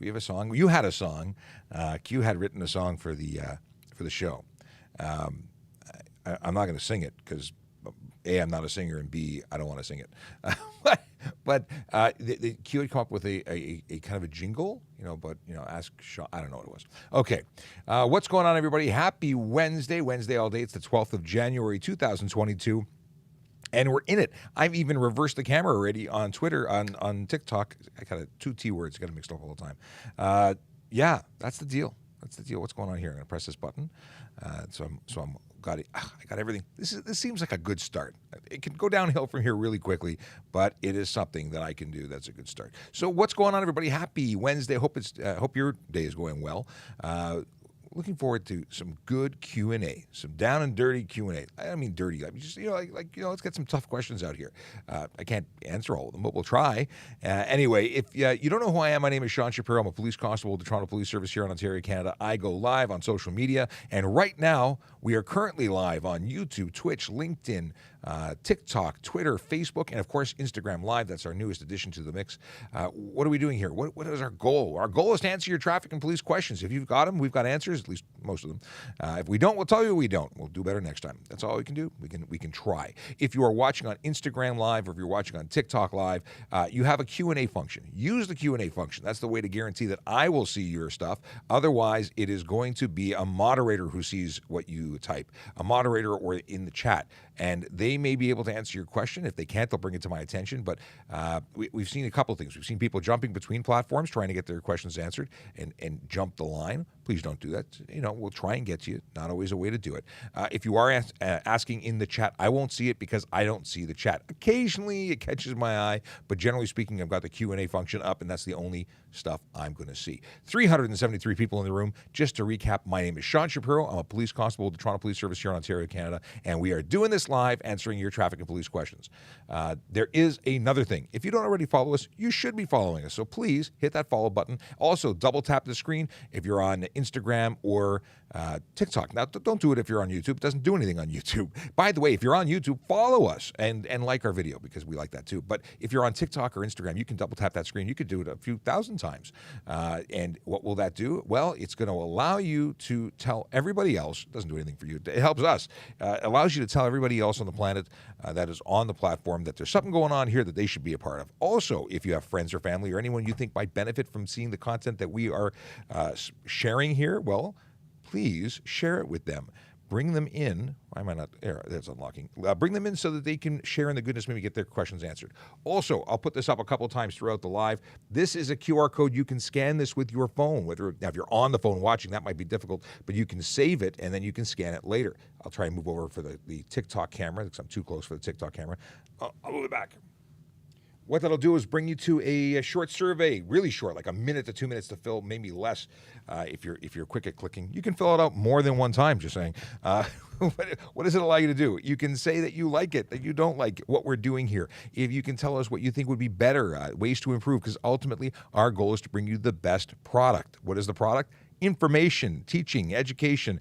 we have a song? You had a song. Q had written a song for the show. I'm not going to sing it because A, I'm not a singer, and B, I don't want to sing it. but the Q had come up with a kind of a jingle, ask Sean. I don't know what it was. Okay. What's going on, everybody? Happy Wednesday all day. It's the 12th of January, 2022. And we're in it. I've even reversed the camera already on Twitter, on TikTok. I got two T words, got them mixed up all the time. Yeah, that's the deal. What's going on here? I'm going to press this button. So I'm got it. I got everything. This seems like a good start. It can go downhill from here really quickly, but it is something that I can do. That's a good start. So what's going on, everybody? Happy Wednesday. Hope your day is going well. Looking forward to some good Q&A, some down and dirty Q&A. I mean dirty. I mean just let's get some tough questions out here. I can't answer all of them, but we'll try. Anyway, if you don't know who I am, my name is Sean Shapiro. I'm a police constable with the Toronto Police Service here in Ontario, Canada. I go live on social media, and right now we are currently live on YouTube, Twitch, LinkedIn, TikTok, Twitter, Facebook, and of course Instagram Live. That's our newest addition to the mix. What are we doing here? What is our goal? Our goal is to answer your traffic and police questions. If you've got them, we've got answers, at least most of them. If we don't, we'll tell you we don't. We'll do better next time. That's all we can do. We can try. If you are watching on Instagram Live or if you're watching on TikTok Live, you have a Q&A function. Use the Q&A function. That's the way to guarantee that I will see your stuff. Otherwise, it is going to be a moderator who sees what you type, a moderator or in the chat, and they may be able to answer your question. If they can't, they'll bring it to my attention. But we've seen a couple of things. We've seen people jumping between platforms trying to get their questions answered and jump the line. Please don't do that. We'll try and get to you. Not always a way to do it. If you are asking in the chat, I won't see it because I don't see the chat. Occasionally it catches my eye, but generally speaking, I've got the Q&A function up, and that's the only stuff I'm going to see. 373 people in the room. Just to recap, my name is Sean Shapiro. I'm a police constable with the Toronto Police Service here in Ontario, Canada, and we are doing this live, answering your traffic and police questions. There is another thing. If you don't already follow us, you should be following us. So please hit that follow button. Also, double tap the screen if you're on Instagram or TikTok. Now, don't do it if you're on YouTube. It doesn't do anything on YouTube. By the way, if you're on YouTube, follow us and like our video because we like that too. But if you're on TikTok or Instagram, you can double tap that screen. You could do it a few thousand times. And what will that do? Well, it's going to allow you to tell everybody else. It doesn't do anything for you. It helps us. Allows you to tell everybody else on the planet that is on the platform that there's something going on here that they should be a part of. Also, if you have friends or family or anyone you think might benefit from seeing the content that we are sharing here, well, please share it with them. Bring them in. Why am I not there? That's unlocking. Bring them in so that they can share in the goodness, maybe get their questions answered. Also, I'll put this up a couple of times throughout the live. This is a QR code. You can scan this with your phone. Now, if you're on the phone watching, that might be difficult, but you can save it and then you can scan it later. I'll try and move over for the TikTok camera because I'm too close for the TikTok camera. I'll move it back. What that'll do is bring you to a short survey, really short, like a minute to 2 minutes to fill, maybe less. If you're quick at clicking, you can fill it out more than one time. Just saying. What does it allow you to do? You can say that you like it, that you don't like what we're doing here. If you can tell us what you think would be better, ways to improve, because ultimately our goal is to bring you the best product. What is the product? Information, teaching, education.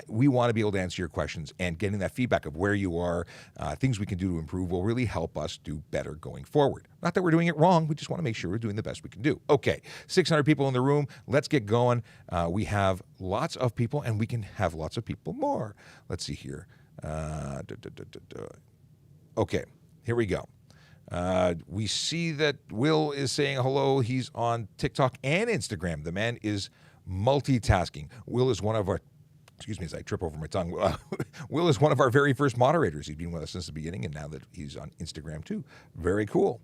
We want to be able to answer your questions, and getting that feedback of where you are, things we can do to improve will really help us do better going forward. Not that we're doing it wrong. We just want to make sure we're doing the best we can do. Okay, 600 people in the room. Let's get going. We have lots of people, and we can have lots of people more. Let's see here. Okay, here we go. We see that Will is saying hello. He's on TikTok and Instagram. The man is multitasking. Will is one of our, excuse me as I trip over my tongue. Will is one of our very first moderators. He's been with us since the beginning, and now that he's on Instagram too. Very cool.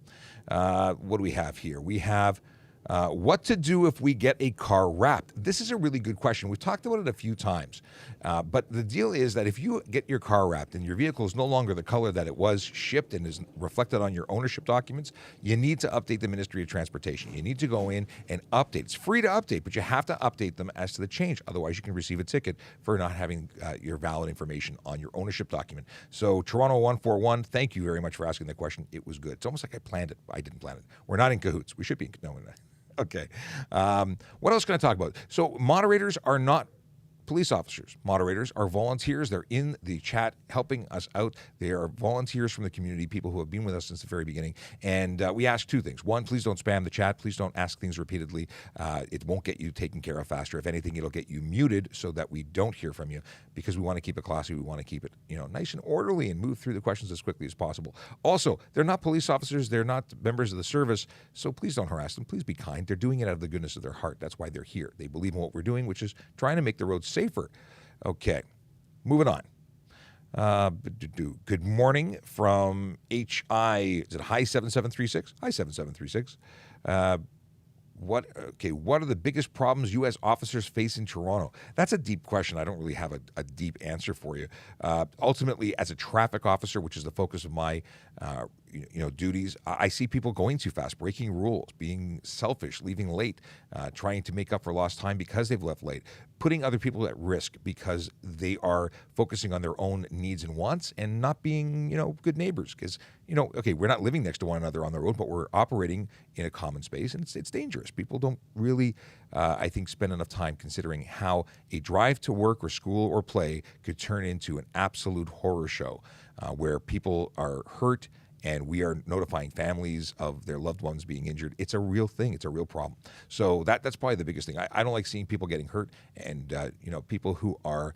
What do we have here? We have what to do if we get a car wrapped. This is a really good question. We've talked about it a few times. But the deal is that if you get your car wrapped and your vehicle is no longer the color that it was shipped and is reflected on your ownership documents, you need to update the Ministry of Transportation. You need to go in and update. It's free to update, but you have to update them as to the change. Otherwise, you can receive a ticket for not having your valid information on your ownership document. So Toronto 141, thank you very much for asking the question. It was good. It's almost like I planned it. I didn't plan it. We're not in cahoots. We should be in cahoots. Okay. What else can I talk about? So moderators are not police officers, moderators are volunteers. They're in the chat helping us out. They are volunteers from the community, people who have been with us since the very beginning. And we ask two things. One, please don't spam the chat. Please don't ask things repeatedly. It won't get you taken care of faster. If anything, it'll get you muted so that we don't hear from you, because we want to keep it classy. We want to keep it, nice and orderly and move through the questions as quickly as possible. Also, they're not police officers. They're not members of the service. So please don't harass them. Please be kind. They're doing it out of the goodness of their heart. That's why they're here. They believe in what we're doing, which is trying to make the roads safer. Okay, moving on. Good morning from HI. Is it High 7736? High 7736. What are the biggest problems U.S. officers face in Toronto? That's a deep question. I don't really have a deep answer for you. Ultimately, as a traffic officer, which is the focus of my duties, I see people going too fast, breaking rules, being selfish, leaving late, trying to make up for lost time because they've left late, putting other people at risk because they are focusing on their own needs and wants and not being, good neighbors. Because, we're not living next to one another on the road, but we're operating in a common space, and it's dangerous. People don't really, I think, spend enough time considering how a drive to work or school or play could turn into an absolute horror show where people are hurt and we are notifying families of their loved ones being injured. It's a real thing. It's a real problem. So that's probably the biggest thing. I don't like seeing people getting hurt and, people who are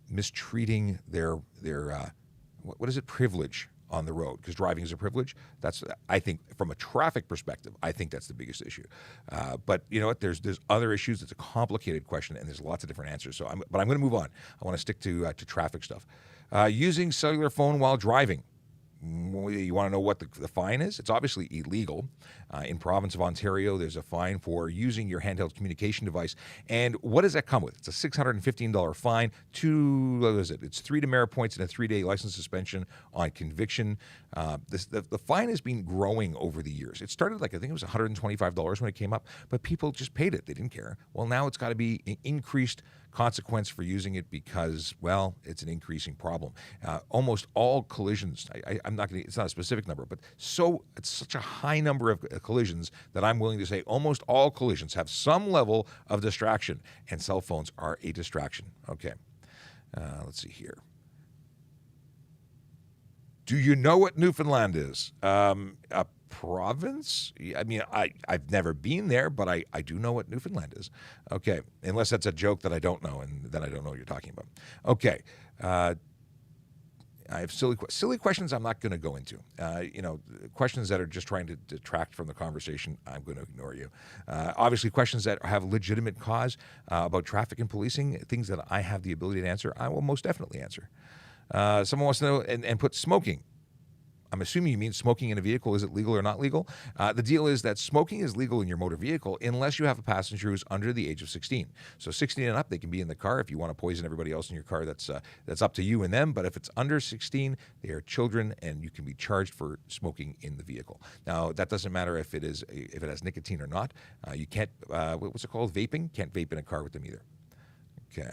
mistreating their what is it, privilege on the road, because driving is a privilege. That's, I think, from a traffic perspective, I think that's the biggest issue. But you know what? There's other issues. It's a complicated question, and there's lots of different answers. But I'm going to move on. I want to stick to traffic stuff. Using cellular phone while driving. You want to know what the fine is? It's obviously illegal. In province of Ontario, there's a fine for using your handheld communication device. And what does that come with? It's a $615 fine. It's 3 demerit points and a 3-day license suspension on conviction. The fine has been growing over the years. It started I think it was $125 when it came up, but people just paid it. They didn't care. Well, now it's got to be an increased consequence for using it because, well, it's an increasing problem. Almost all collisions, I'm not going to, it's not a specific number, but it's such a high number of collisions that I'm willing to say almost all collisions have some level of distraction, and cell phones are a distraction. Okay. Let's see here. Do you know what Newfoundland is? A province? I mean, I've never been there, but I do know what Newfoundland is. Okay, unless that's a joke that I don't know, and then I don't know what you're talking about. Okay, I have silly questions I'm not going to go into. Questions that are just trying to detract from the conversation, I'm going to ignore you. Obviously, questions that have legitimate cause about traffic and policing, things that I have the ability to answer, I will most definitely answer. Someone wants to know and put smoking. I'm assuming you mean smoking in a vehicle. Is it legal or not legal? The deal is that smoking is legal in your motor vehicle unless you have a passenger who's under the age of 16. So 16 and up, they can be in the car. If you want to poison everybody else in your car, that's up to you and them. But if it's under 16, they are children, and you can be charged for smoking in the vehicle. Now, that doesn't matter if it has nicotine or not. You can't, what's it called? Vaping? Can't vape in a car with them either. Okay.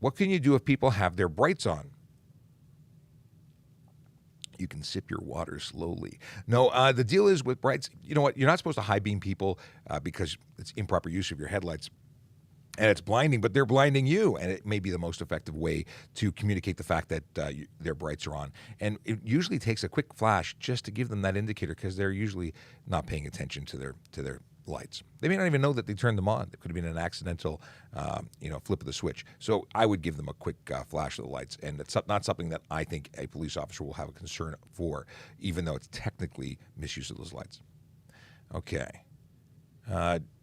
What can you do if people have their brights on? You can sip your water slowly. No, the deal is with brights, you know what? You're not supposed to high beam people because it's improper use of your headlights. And it's blinding, but they're blinding you. And it may be the most effective way to communicate the fact that their brights are on. And it usually takes a quick flash just to give them that indicator, because they're usually not paying attention to their lights. They may not even know that they turned them on. It could have been an accidental, flip of the switch. So I would give them a quick flash of the lights, and it's not something that I think a police officer will have a concern for, even though it's technically misuse of those lights. Okay.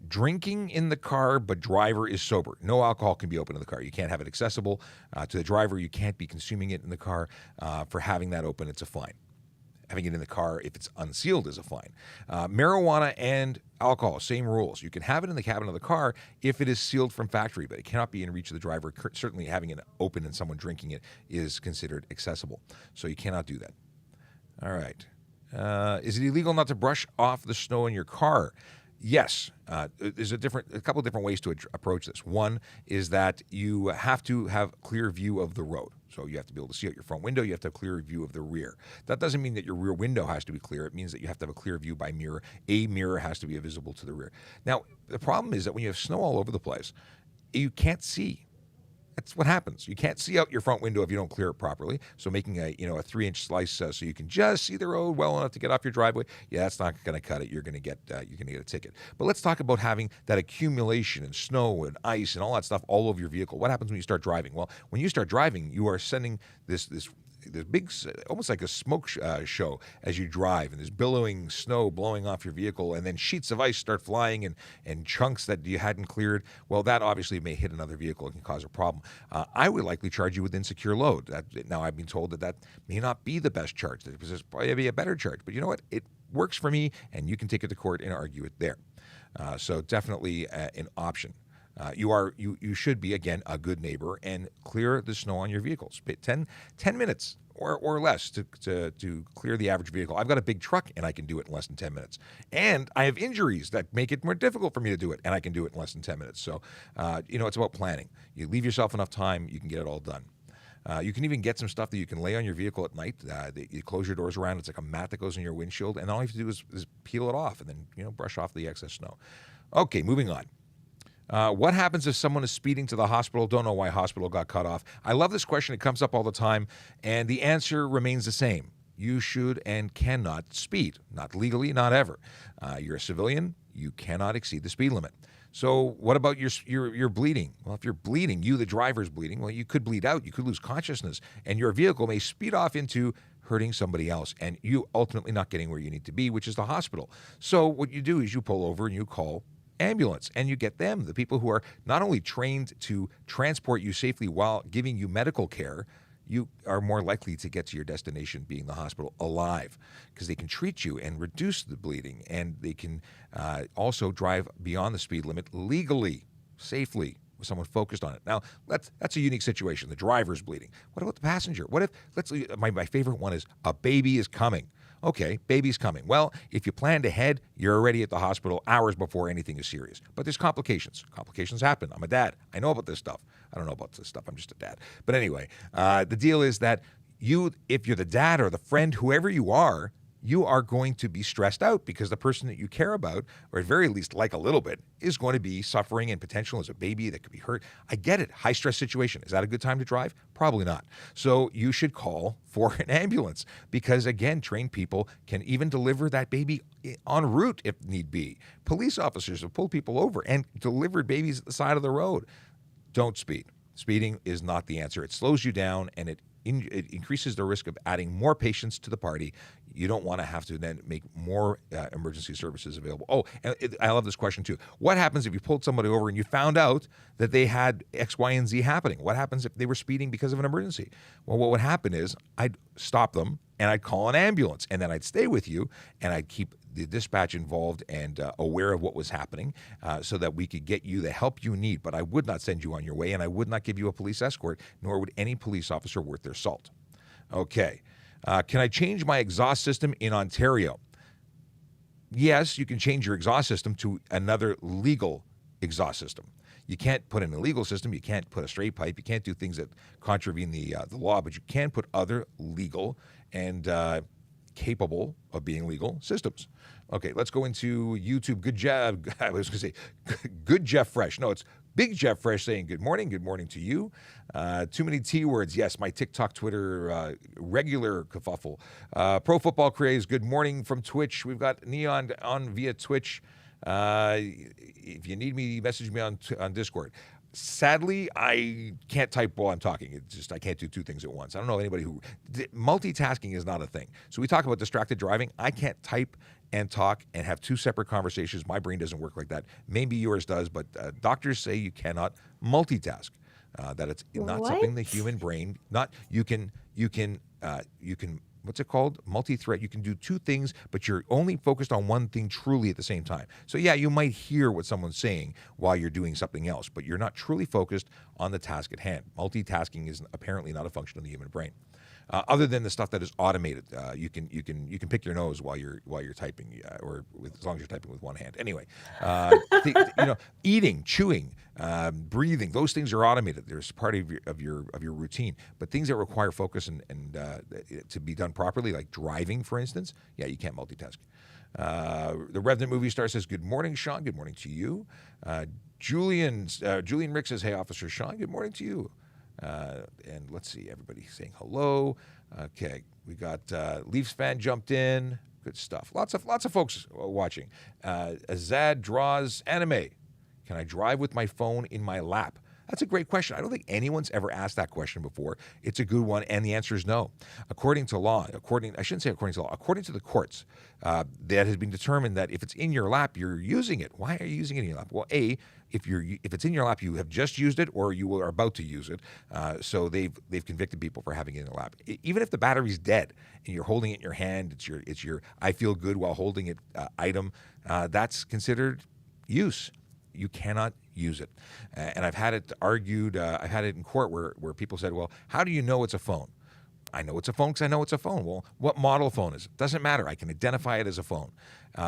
Drinking in the car, but driver is sober. No alcohol can be open in the car. You can't have it accessible to the driver. You can't be consuming it in the car. For having that open, it's a fine. Having it in the car, if it's unsealed, is a fine. Marijuana and alcohol, same rules. You can have it in the cabin of the car if it is sealed from factory, but it cannot be in reach of the driver. Certainly having it open and someone drinking it is considered accessible. So you cannot do that. All right. Is it illegal not to brush off the snow in your car? Yes. There's a couple of different ways to approach this. One is that you have to have clear view of the road. So you have to be able to see out your front window. You have to have a clear view of the rear. That doesn't mean that your rear window has to be clear. It means that you have to have a clear view by mirror. A mirror has to be visible to the rear. Now, the problem is that when you have snow all over the place, you can't see. That's what happens. You can't see out your front window if you don't clear it properly. So making a 3-inch slice so you can just see the road well enough to get off your driveway, that's not going to cut it. You're going to get a ticket. But let's talk about having that accumulation and snow and ice and all that stuff all over your vehicle. What happens when you start driving? Well, when you start driving, you are sending this big, almost like a smoke show as you drive, and there's billowing snow blowing off your vehicle, and then sheets of ice start flying and chunks that you hadn't cleared. Well, that obviously may hit another vehicle and can cause a problem. I would likely charge you with insecure load. Now, I've been told that may not be the best charge. There's probably be a better charge. But you know what? It works for me, and you can take it to court and argue it there. So definitely an option. You should be, again, a good neighbor and clear the snow on your vehicles. 10 minutes or less to clear the average vehicle. I've got a big truck, and I can do it in less than 10 minutes. And I have injuries that make it more difficult for me to do it, and I can do it in less than 10 minutes. So, it's about planning. You leave yourself enough time, you can get it all done. You can even get some stuff that you can lay on your vehicle at night. You close your doors around. It's like a mat that goes in your windshield, and all you have to do is peel it off and then brush off the excess snow. Okay, moving on. What happens if someone is speeding to the hospital? Don't know why hospital got cut off. I love this question. It comes up all the time, and the answer remains the same. You should and cannot speed. Not legally, not ever. You're a civilian. You cannot exceed the speed limit. So what about your bleeding? Well, if you're bleeding, the driver's bleeding, well, you could bleed out. You could lose consciousness, and your vehicle may speed off into hurting somebody else, and you ultimately not getting where you need to be, which is the hospital. So what you do is you pull over and you call ambulance, and you get them, the people who are not only trained to transport you safely while giving you medical care. You are more likely to get to your destination, being the hospital, alive, because they can treat you and reduce the bleeding, and they can also drive beyond the speed limit legally, safely, with someone focused on it. Now, that's a unique situation. The driver's bleeding. What about the passenger? What if, my favorite one is a baby is coming. Okay, baby's coming. Well, if you planned ahead, you're already at the hospital hours before anything is serious. But there's complications. Complications happen. I'm a dad. I know about this stuff. I don't know about this stuff. I'm just a dad. But anyway, the deal is that if you're the dad or the friend, whoever you are going to be stressed out because the person that you care about, or at very least like a little bit, is going to be suffering and potential as a baby that could be hurt. I get it. High stress situation. Is that a good time to drive? Probably not. So you should call for an ambulance because, again, trained people can even deliver that baby en route if need be. Police officers have pulled people over and delivered babies at the side of the road. Don't speed. Speeding is not the answer. It slows you down, and it increases the risk of adding more patients to the party. You don't want to have to then make more emergency services available. Oh, and I love this question too. What happens if you pulled somebody over and you found out that they had X, Y, and Z happening? What happens if they were speeding because of an emergency? Well, what would happen is I'd stop them and I'd call an ambulance, and then I'd stay with you and I'd keep the dispatch involved and aware of what was happening so that we could get you the help you need. But I would not send you on your way, and I would not give you a police escort, nor would any police officer worth their salt. Okay. Can I change my exhaust system in Ontario? Yes, you can change your exhaust system to another legal exhaust system. You can't put an illegal system. You can't put a straight pipe. You can't do things that contravene the law, but you can put other legal and capable of being legal systems. Okay, let's go into YouTube. Good job. I was going to say, good Jeff Fresh. No, it's Big Jeff Fresh saying good morning. Good morning to you. Too many T words. Yes, my TikTok, Twitter, regular kerfuffle. Pro Football Craze. Good morning from Twitch. We've got Neon on via Twitch. If you need me, message me on Discord. Sadly, I can't type while I'm talking. It's just I can't do two things at once. I don't know anybody who multitasking is not a thing. So we talk about distracted driving. I can't type and talk and have two separate conversations. My brain doesn't work like that. Maybe yours does, but doctors say you cannot multitask. That it's not something the human brain. Not you can. What's it called? Multi-threat. You can do two things, but you're only focused on one thing truly at the same time. So yeah, you might hear what someone's saying while you're doing something else, but you're not truly focused on the task at hand. Multitasking is apparently not a function of the human brain. Other than the stuff that is automated, you can pick your nose while you're typing, as long as you're typing with one hand. Anyway, eating, chewing, breathing, those things are automated. They're part of your routine. But things that require focus and to be done properly, like driving, for instance, yeah, you can't multitask. The Revenant Movie Star says, "Good morning, Sean. Good morning to you." Julian Rick says, hey, Officer Sean, good morning to you. And let's see, everybody saying hello. Okay, we got Leafs fan jumped in. Good stuff. Lots of folks watching. Azad draws anime. Can I drive with my phone in my lap? That's a great question. I don't think anyone's ever asked that question before. It's a good one, and the answer is no. According to law, according to the courts, that has been determined that if it's in your lap, you're using it. Why are you using it in your lap? Well, A, if it's in your lap, you have just used it or you are about to use it. So they've convicted people for having it in their lap. Even if the battery's dead and you're holding it in your hand, it's your I feel good while holding it item. That's considered use. You cannot use it. And I've had it argued, I've had it in court where people said, well, how do you know it's a phone? I know it's a phone because I know it's a phone. Well, what model phone is it? Doesn't matter. I can identify it as a phone.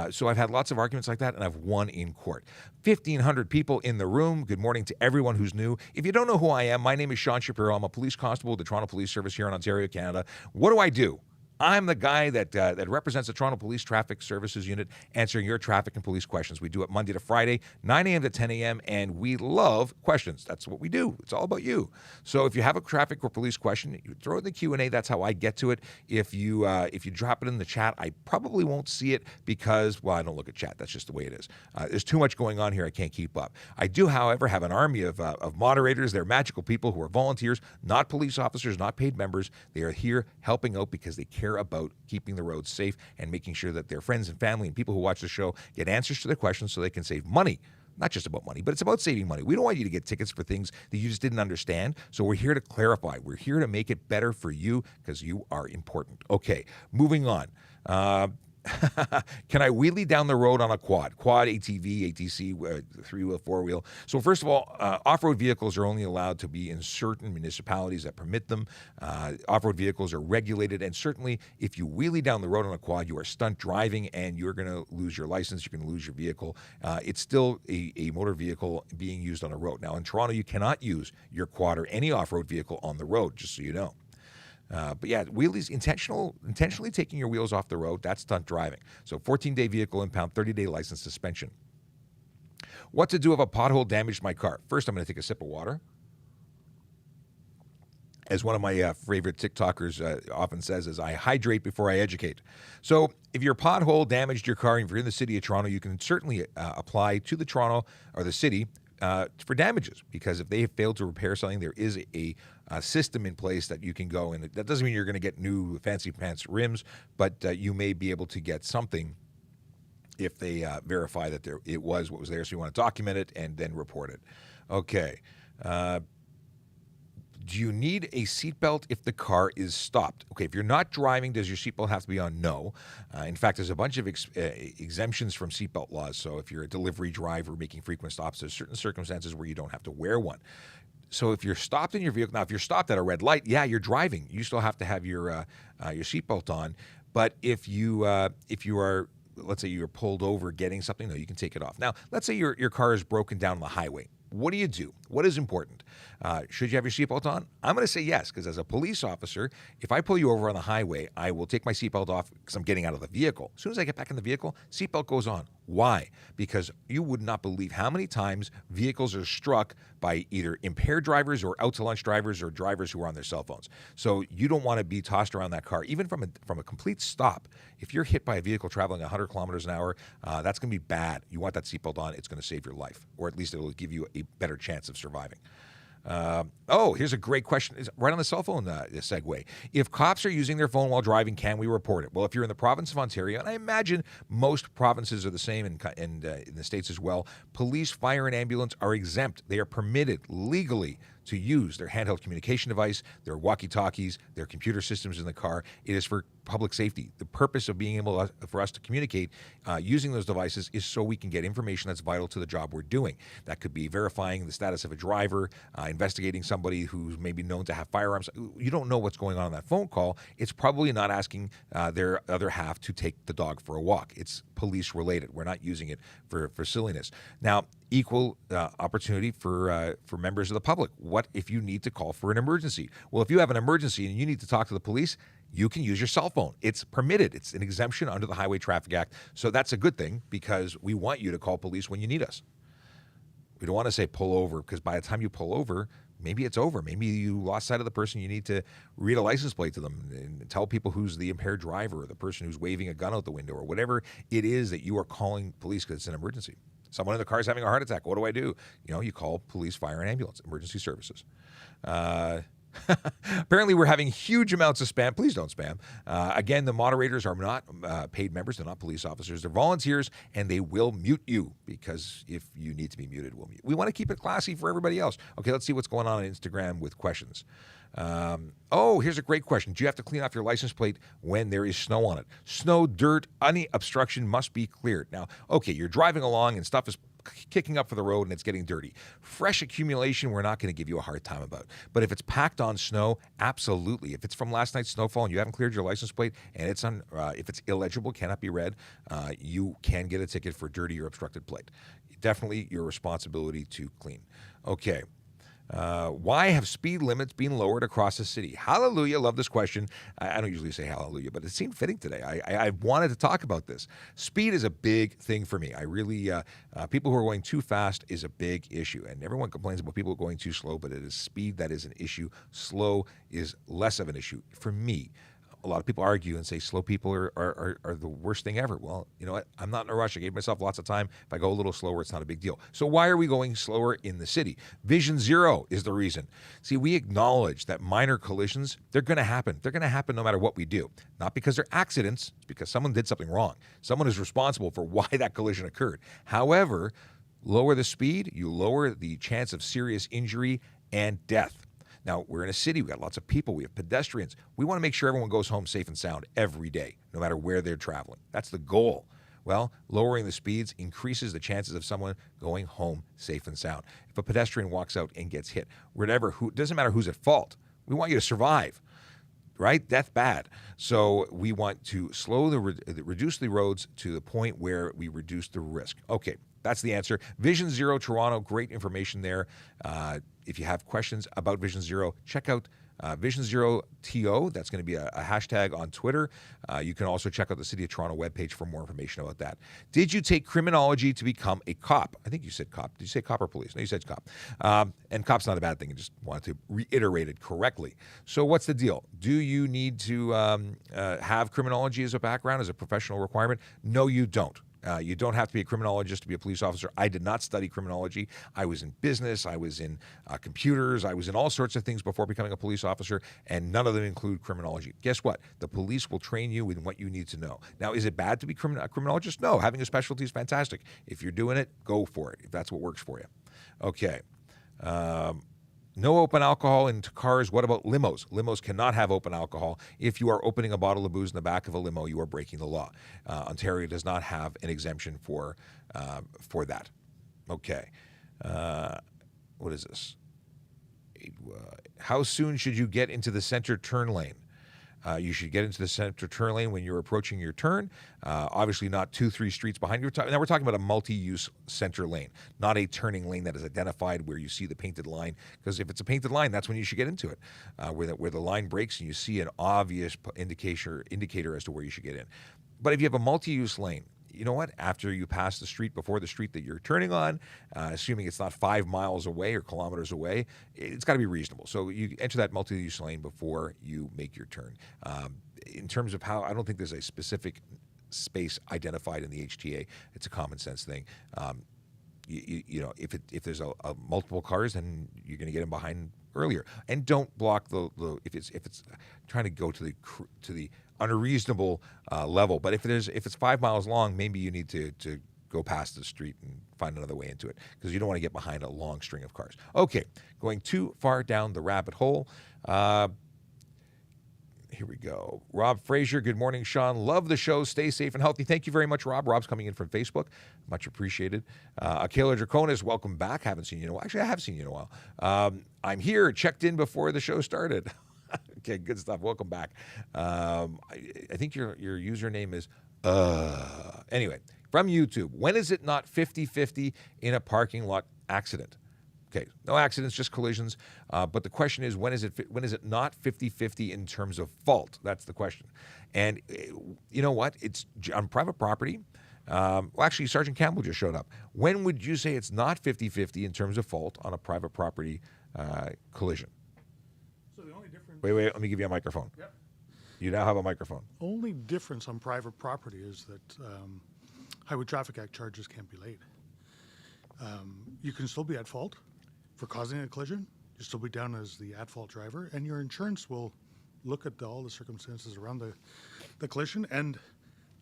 So I've had lots of arguments like that, and I've won in court. 1,500 people in the room. Good morning to everyone who's new. If you don't know who I am, my name is Sean Shapiro. I'm a police constable with the Toronto Police Service here in Ontario, Canada. What do I do? I'm the guy that represents the Toronto Police Traffic Services Unit, answering your traffic and police questions. We do it Monday to Friday, 9 a.m. to 10 a.m., and we love questions. That's what we do. It's all about you. So if you have a traffic or police question, you throw it in the Q&A. That's how I get to it. If you drop it in the chat, I probably won't see it because, well, I don't look at chat. That's just the way it is. There's too much going on here. I can't keep up. I do, however, have an army of moderators. They're magical people who are volunteers, not police officers, not paid members. They are here helping out because they care about keeping the roads safe and making sure that their friends and family and people who watch the show get answers to their questions so they can save money. Not just about money, but it's about saving money. We don't want you to get tickets for things that you just didn't understand. So we're here to clarify. We're here to make it better for you because you are important. Okay, moving on. Can I wheelie down the road on a quad? Quad, ATV, ATC, three-wheel, four-wheel. So first of all, off-road vehicles are only allowed to be in certain municipalities that permit them. Off-road vehicles are regulated, and certainly if you wheelie down the road on a quad, you are stunt driving, and you're going to lose your license. You're going to lose your vehicle. It's still a motor vehicle being used on a road. Now, in Toronto, you cannot use your quad or any off-road vehicle on the road, just so you know. But yeah, wheelies, intentionally taking your wheels off the road, that's stunt driving. So 14-day vehicle impound, 30-day license suspension. What to do if a pothole damaged my car? First, I'm going to take a sip of water. As one of my favorite TikTokers often says, is I hydrate before I educate. So if your pothole damaged your car and if you're in the city of Toronto, you can certainly apply to the Toronto or the city for damages, because if they have failed to repair something, there is a system in place that you can go, and that doesn't mean you're going to get new fancy pants rims, but you may be able to get something if they verify that it was what was there. So you want to document it and then report it. Okay. Do you need a seatbelt if the car is stopped? Okay, if you're not driving, does your seatbelt have to be on? No. In fact, there's a bunch of exemptions from seatbelt laws. So if you're a delivery driver making frequent stops, there's certain circumstances where you don't have to wear one. So if you're stopped in your vehicle, now if you're stopped at a red light, yeah, you're driving. You still have to have your seatbelt on. But if you are, let's say you're pulled over getting something, no, you can take it off. Now, let's say your car is broken down on the highway. What do you do? What is important? Should you have your seatbelt on? I'm going to say yes, because as a police officer, if I pull you over on the highway, I will take my seatbelt off because I'm getting out of the vehicle. As soon as I get back in the vehicle, seatbelt goes on. Why? Because you would not believe how many times vehicles are struck by either impaired drivers or out-to-lunch drivers or drivers who are on their cell phones. So you don't want to be tossed around that car, even from a complete stop. If you're hit by a vehicle traveling 100 kilometers an hour, that's going to be bad. You want that seatbelt on. It's going to save your life, or at least it will give you a better chance of surviving. Here's a great question. It's right on the cell phone segue. If cops are using their phone while driving, can we report it? Well, if you're in the province of Ontario, and I imagine most provinces are the same in the States as well, police, fire, and ambulance are exempt. They are permitted legally to use their handheld communication device, their walkie-talkies, their computer systems in the car. It is for public safety. The purpose of being able for us to communicate using those devices is so we can get information that's vital to the job we're doing. That could be verifying the status of a driver, investigating somebody who's maybe known to have firearms. You don't know what's going on that phone call. It's probably not asking their other half to take the dog for a walk. It's police related. We're not using it for silliness. Now, equal opportunity for members of the public. What if you need to call for an emergency? Well, if you have an emergency and you need to talk to the police, you can use your cell phone. It's permitted. It's an exemption under the Highway Traffic Act. So that's a good thing because we want you to call police when you need us. We don't want to say pull over, because by the time you pull over, maybe it's over. Maybe you lost sight of the person. You need to read a license plate to them and tell people who's the impaired driver or the person who's waving a gun out the window or whatever it is that you are calling police because it's an emergency. Someone in the car is having a heart attack. What do? You call police, fire, and ambulance, emergency services. Apparently, we're having huge amounts of spam. Please don't spam. Again, the moderators are not paid members. They're not police officers. They're volunteers, and they will mute you, because if you need to be muted, we'll mute. We want to keep it classy for everybody else. Okay, let's see what's going on Instagram with questions. Here's a great question. Do you have to clean off your license plate when there is snow on it? Snow, dirt, any obstruction must be cleared. Now, okay, you're driving along and stuff is kicking up for the road and it's getting dirty. Fresh accumulation, we're not going to give you a hard time about. But if it's packed on snow, absolutely. If it's from last night's snowfall and you haven't cleared your license plate and it's if it's illegible, cannot be read, you can get a ticket for dirty or obstructed plate. Definitely your responsibility to clean. Okay. Why have speed limits been lowered across the city? Hallelujah. Love this question. I don't usually say hallelujah, but it seemed fitting today. I wanted to talk about this. Speed is a big thing for me. I really, people who are going too fast is a big issue. And everyone complains about people going too slow, but it is speed that is an issue. Slow is less of an issue for me. A lot of people argue and say slow people are the worst thing ever. Well, you know what? I'm not in a rush. I gave myself lots of time. If I go a little slower, it's not a big deal. So why are we going slower in the city? Vision zero is the reason. See, we acknowledge that minor collisions, they're going to happen. They're going to happen no matter what we do. Not because they're accidents, it's because someone did something wrong. Someone is responsible for why that collision occurred. However, lower the speed, you lower the chance of serious injury and death. Now, we're in a city. We got lots of people. We have pedestrians. We want to make sure everyone goes home safe and sound every day, no matter where they're traveling. That's the goal. Well, lowering the speeds increases the chances of someone going home safe and sound. If a pedestrian walks out and gets hit, doesn't matter who's at fault. We want you to survive, right? Death bad. So we want to reduce the roads to the point where we reduce the risk. Okay, that's the answer. Vision Zero Toronto, great information there. If you have questions about Vision Zero, check out Vision Zero TO. That's going to be a hashtag on Twitter. You can also check out the City of Toronto webpage for more information about that. Did you take criminology to become a cop? I think you said cop. Did you say cop or police? No, you said cop. And cop's not a bad thing. I just wanted to reiterate it correctly. So what's the deal? Do you need to have criminology as a background, as a professional requirement? No, you don't. You don't have to be a criminologist to be a police officer. I did not study criminology. I was in business. I was in computers. I was in all sorts of things before becoming a police officer, and none of them include criminology. Guess what? The police will train you in what you need to know. Now, is it bad to be a criminologist? No. Having a specialty is fantastic. If you're doing it, go for it, if that's what works for you. Okay. No open alcohol into cars. What about limos? Limos cannot have open alcohol. If you are opening a bottle of booze in the back of a limo, you are breaking the law. Ontario does not have an exemption for that. Okay. What is this? How soon should you get into the center turn lane? You should get into the center turn lane when you're approaching your turn. Obviously not 2-3 streets behind you. Now we're talking about a multi-use center lane, not a turning lane that is identified where you see the painted line. Because if it's a painted line, that's when you should get into it, where the line breaks and you see an obvious indicator as to where you should get in. But if you have a multi-use lane, you know what? After you pass the street, before the street that you're turning on, assuming it's not 5 miles away or kilometers away, it's got to be reasonable. So you enter that multi-use lane before you make your turn. In terms of how, I don't think there's a specific space identified in the HTA. It's a common sense thing. If there's a multiple cars, then you're going to get in behind earlier. And don't block if it's trying to go to the unreasonable level. But if it's 5 miles long, maybe you need to go past the street and find another way into it, because you don't want to get behind a long string of cars. Okay, going too far down the rabbit hole. Here we go. Rob Frazier, good morning, Sean. Love the show. Stay safe and healthy. Thank you very much, Rob. Rob's coming in from Facebook. Much appreciated. Akela Draconis, welcome back. Haven't seen you in a while. Actually, I have seen you in a while. I'm here, checked in before the show started. Okay, good stuff. Welcome back. I think your username is anyway, from YouTube. When is it not 50-50 in a parking lot accident? Okay, no accidents, just collisions. But the question is, when is it not 50-50 in terms of fault? That's the question. And you know what? It's on private property. Well, actually, Sergeant Campbell just showed up. When would you say it's not 50-50 in terms of fault on a private property collision? So the only difference... Wait, let me give you a microphone. Yep. You now have a microphone. Only difference on private property is that Highway Traffic Act charges can't be laid. You can still be at fault for causing a collision. You still be down as the at-fault driver, and your insurance will look at all the circumstances around the collision, and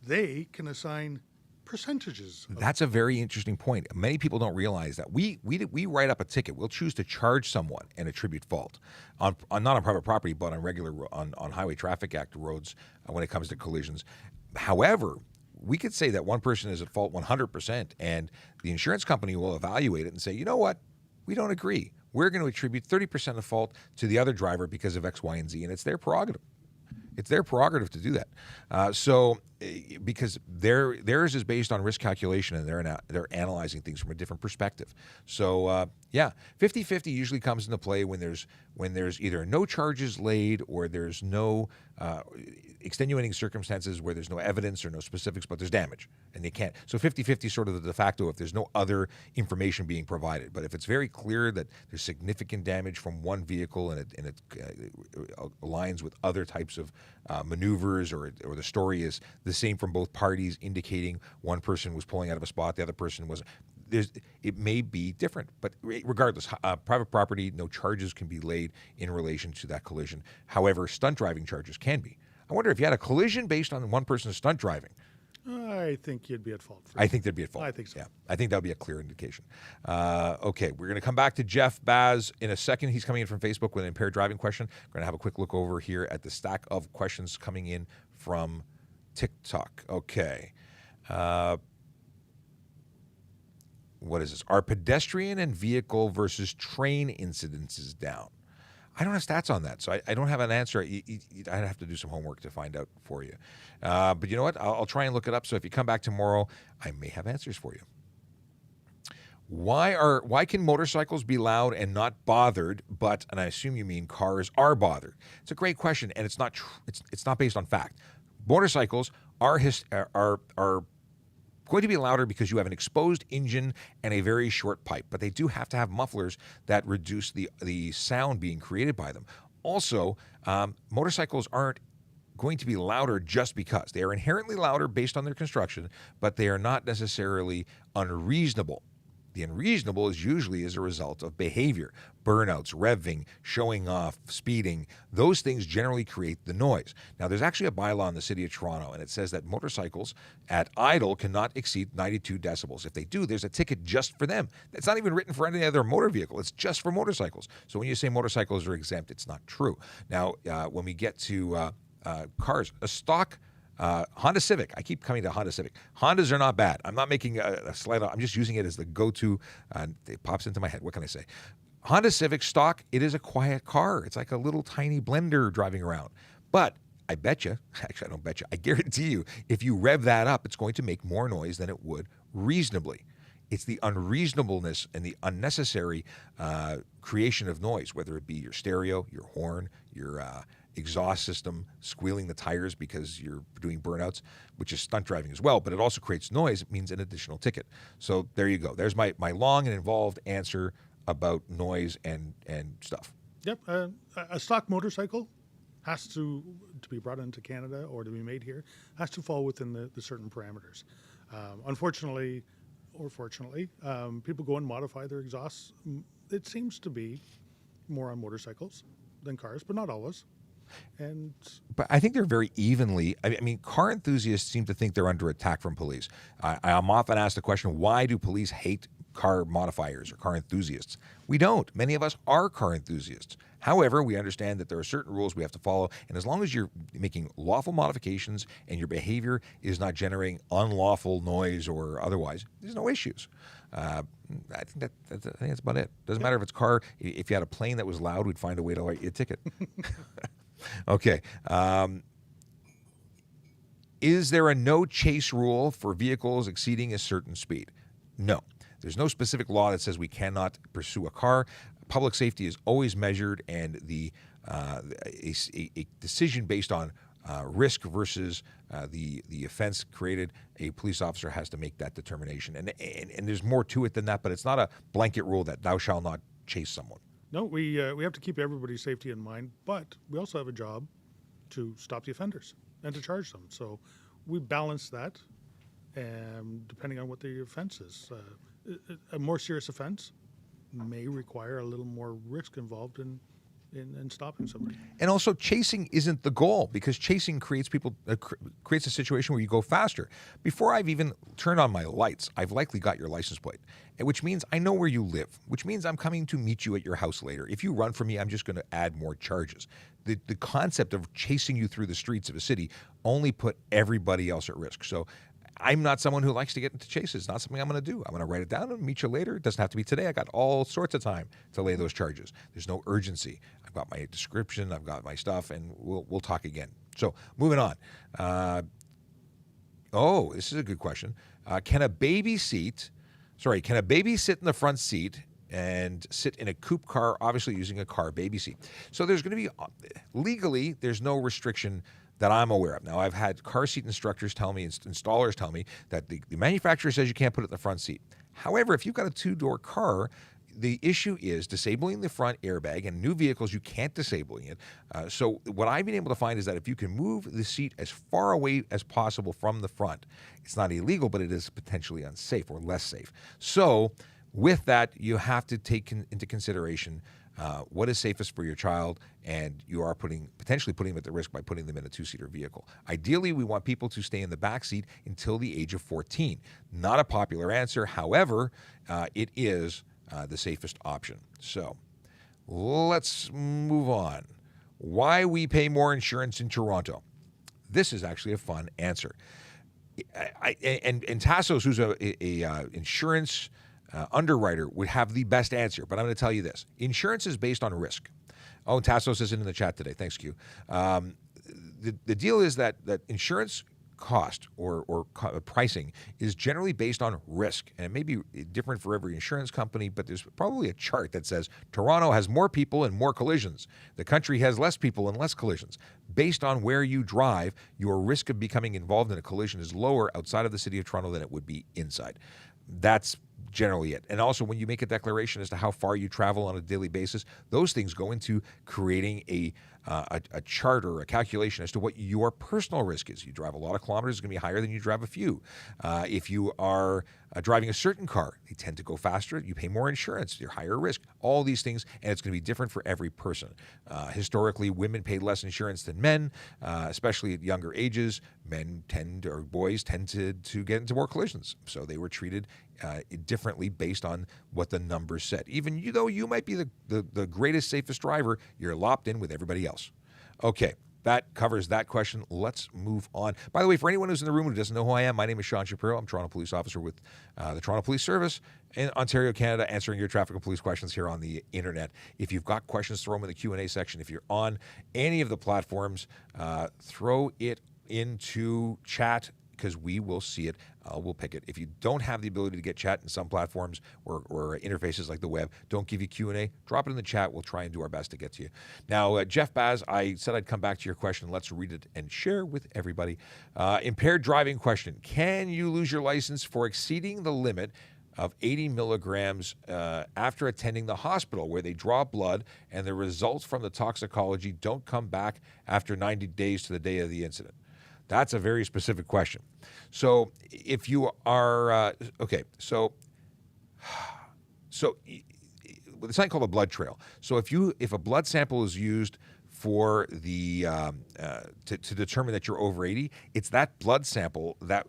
they can assign percentages. That's a very interesting point. Many people don't realize that we write up a ticket. We'll choose to charge someone and attribute fault on not on private property, but on regular on Highway Traffic Act roads when it comes to collisions. However, we could say that one person is at fault 100%, and the insurance company will evaluate it and say, you know what, we don't agree. We're going to attribute 30% of fault to the other driver because of X, Y, and Z, and it's their prerogative. It's their prerogative to do that. Because theirs is based on risk calculation, and they're analyzing things from a different perspective. So, 50-50 usually comes into play when there's either no charges laid or there's no extenuating circumstances where there's no evidence or no specifics, but there's damage, and they can't. So 50-50 is sort of the de facto if there's no other information being provided. But if it's very clear that there's significant damage from one vehicle and it aligns with other types of maneuvers, or the story is the same from both parties, indicating one person was pulling out of a spot, the other person was. It may be different, but regardless, private property, no charges can be laid in relation to that collision. However, stunt driving charges can be. I wonder if you had a collision based on one person's stunt driving. I think you'd be at fault. I think they'd be at fault. I think so. Yeah, I think that would be a clear indication. Okay, we're going to come back to Jeff Baz in a second. He's coming in from Facebook with an impaired driving question. We're going to have a quick look over here at the stack of questions coming in from TikTok. Okay. What is this? Are pedestrian and vehicle versus train incidences down? I don't have stats on that, so I don't have an answer. I'd have to do some homework to find out for you. But you know what? I'll try and look it up, so if you come back tomorrow, I may have answers for you. Why can motorcycles be loud and not bothered, but, and I assume you mean cars, are bothered? It's a great question, and it's not based on fact. Motorcycles are going to be louder because you have an exposed engine and a very short pipe, but they do have to have mufflers that reduce the sound being created by them. Also, motorcycles aren't going to be louder just because. They are inherently louder based on their construction, but they are not necessarily unreasonable. The unreasonable is usually as a result of behavior, burnouts, revving, showing off, speeding. Those things generally create the noise. Now, there's actually a bylaw in the City of Toronto, and it says that motorcycles at idle cannot exceed 92 decibels. If they do, there's a ticket just for them. It's not even written for any other motor vehicle. It's just for motorcycles. So when you say motorcycles are exempt, it's not true. Now, when we get to cars, a stock Honda Civic. I keep coming to Honda Civic. Hondas are not bad. I'm not making a slight. I'm just using it as the go-to. It pops into my head. What can I say? Honda Civic stock, it is a quiet car. It's like a little tiny blender driving around. But I bet you, actually I don't bet you, I guarantee you, if you rev that up, it's going to make more noise than it would reasonably. It's the unreasonableness and the unnecessary creation of noise, whether it be your stereo, your horn, your exhaust system, squealing the tires because you're doing burnouts, which is stunt driving as well, but it also creates noise. It means an additional ticket. So there you go. There's my long and involved answer about noise and stuff. Yep. A stock motorcycle has to be brought into Canada or to be made here, has to fall within the certain parameters. Unfortunately, or fortunately, people go and modify their exhausts. It seems to be more on motorcycles than cars, but not always. But I think they're very evenly. I mean, car enthusiasts seem to think they're under attack from police. I'm often asked the question, why do police hate car modifiers or car enthusiasts? We don't. Many of us are car enthusiasts. However, we understand that there are certain rules we have to follow, and as long as you're making lawful modifications and your behavior is not generating unlawful noise or otherwise, there's no issues. I think that's about it. Doesn't matter if it's car. If you had a plane that was loud, we'd find a way to write you a ticket. Okay. Is there a no chase rule for vehicles exceeding a certain speed? No. There's no specific law that says we cannot pursue a car. Public safety is always measured, and a decision based on risk versus the offense created, a police officer has to make that determination. And there's more to it than that, but it's not a blanket rule that thou shalt not chase someone. No, we have to keep everybody's safety in mind, but we also have a job to stop the offenders and to charge them. So we balance that, depending on what the offense is. A more serious offense may require a little more risk involved in stopping somebody. And also, chasing isn't the goal, because chasing creates creates a situation where you go faster. Before I've even turned on my lights, I've likely got your license plate, which means I know where you live, which means I'm coming to meet you at your house later. If you run from me, I'm just going to add more charges. The concept of chasing you through the streets of a city only put everybody else at risk. So I'm not someone who likes to get into chases. It's not something I'm going to do. I'm going to write it down and meet you later. It doesn't have to be today. I got all sorts of time to lay those charges. There's no urgency. I've got my description. I've got my stuff, and we'll talk again. So moving on. This is a good question. Can a baby sit in the front seat and sit in a coupe car, obviously using a car baby seat? So there's going to be, legally, there's no restriction that I'm aware of. Now, I've had car seat instructors tell me, installers tell me, that the manufacturer says you can't put it in the front seat. However, if you've got a two-door car, the issue is disabling the front airbag, and new vehicles, you can't disabling it. So what I've been able to find is that if you can move the seat as far away as possible from the front, it's not illegal, but it is potentially unsafe or less safe. So with that, you have to take into consideration what is safest for your child, and you are potentially putting them at the risk by putting them in a two-seater vehicle. Ideally, we want people to stay in the back seat until the age of 14. Not a popular answer. However, it is the safest option. So let's move on. Why we pay more insurance in Toronto? This is actually a fun answer. And Tassos, who's a insurance underwriter, would have the best answer, but I'm going to tell you this. Insurance is based on risk. Oh, Tassos isn't in the chat today. Thanks, Q. The deal is that insurance cost or pricing is generally based on risk, and it may be different for every insurance company, but there's probably a chart that says Toronto has more people and more collisions. The country has less people and less collisions. Based on where you drive, your risk of becoming involved in a collision is lower outside of the city of Toronto than it would be inside. That's generally it. And also, when you make a declaration as to how far you travel on a daily basis, those things go into creating a chart or a calculation as to what your personal risk is. You drive a lot of kilometers, it's going to be higher than you drive a few. If you are driving a certain car, they tend to go faster. You pay more insurance. You're higher risk. All these things, and it's going to be different for every person. Historically, women pay less insurance than men, especially at younger ages. Boys tend to get into more collisions. So they were treated differently based on what the numbers said. Even though you might be the greatest, safest driver, you're lopped in with everybody else. Okay, that covers that question. Let's move on. By the way, for anyone who's in the room who doesn't know who I am, my name is Sean Shapiro. I'm a Toronto police officer with the Toronto Police Service in Ontario, Canada, answering your traffic and police questions here on the internet. If you've got questions, throw them in the Q&A section. If you're on any of the platforms, throw it into chat, because we will see it. We'll pick it. If you don't have the ability to get chat in some platforms or interfaces like the web, don't give you Q&A, drop it in the chat. We'll try and do our best to get to you. Now, Jeff Baz, I said I'd come back to your question. Let's read it and share with everybody. Impaired driving question. Can you lose your license for exceeding the limit of 80 milligrams after attending the hospital, where they draw blood and the results from the toxicology don't come back after 90 days to the day of the incident? That's a very specific question. So if you are, it's something called a blood trail. So if a blood sample is used for the to determine that you're over 80, it's that blood sample that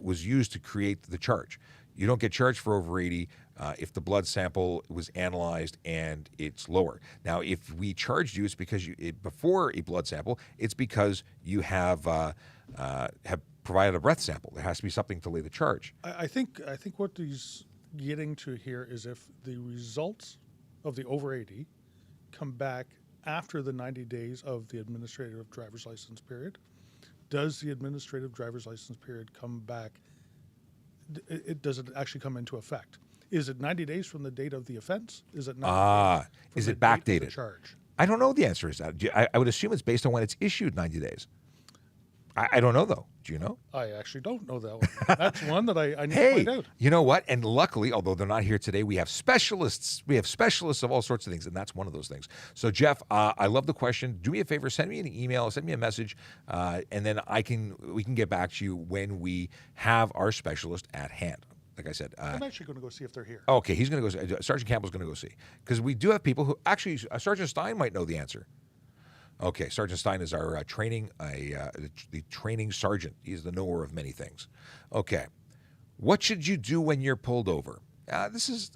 was used to create the charge. You don't get charged for over 80 if the blood sample was analyzed and it's lower. Now, if we charged you, it's because before a blood sample, it's because you have provided a breath sample. There has to be something to lay the charge. I think what he's getting to here is if the results of the over 80 come back after the 90 days of the administrative driver's license period, does the administrative driver's license period come back? Does it actually come into effect? Is it 90 days from the date of the offense? Is it 90 days from is the it date of backdated? the charge? I don't know the answer is that. I would assume it's based on when it's issued 90 days. I don't know, though. Do you know? I actually don't know that one. That's one that I need to Hey, find out. you know what? And luckily, although they're not here today, we have specialists. We have specialists of all sorts of things, and that's one of those things. So, Jeff, I love the question. Do me a favor, send me an email, send me a message, and then we can get back to you when we have our specialist at hand. Like I said, I'm actually going to go see if they're here. okay, he's going to go. Sergeant Campbell's going to go see, because we do have people who actually Sergeant Stein might know the answer. Okay, Sergeant Stein is our the training sergeant. He's the knower of many things. Okay, what should you do when you're pulled over? This is,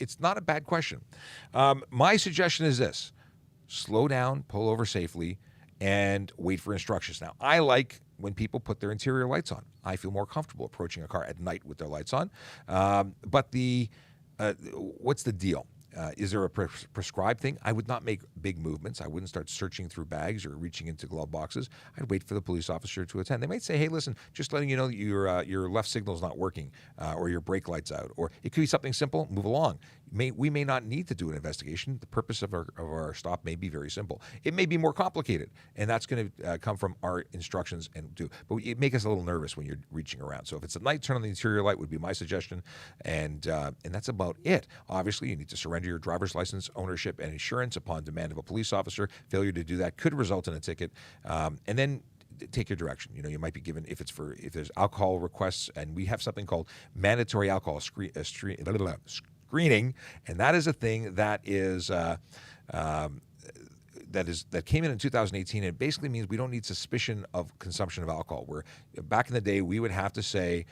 it's not a bad question. My suggestion is this: slow down, pull over safely, and wait for instructions. Now, I like when people put their interior lights on. I feel more comfortable approaching a car at night with their lights on. But what's the deal? Is there a prescribed thing? I would not make big movements. I wouldn't start searching through bags or reaching into glove boxes. I'd wait for the police officer to attend. They might say, hey, listen, just letting you know that your left signal's not working, or your brake light's out. Or it could be something simple, move along. We may not need to do an investigation. The purpose of our stop may be very simple. It may be more complicated, and that's going to come from our instructions but it make us a little nervous when you're reaching around. So if it's at night, turn on the interior light would be my suggestion, and that's about it. Obviously, you need to surrender your driver's license, ownership, and insurance upon demand of a police officer. Failure to do that could result in a ticket, and then take your direction. You might be given, if there's alcohol requests, and we have something called mandatory alcohol screening, and that is a thing that came in 2018. And it basically means we don't need suspicion of consumption of alcohol. Where back in the day, we would have to say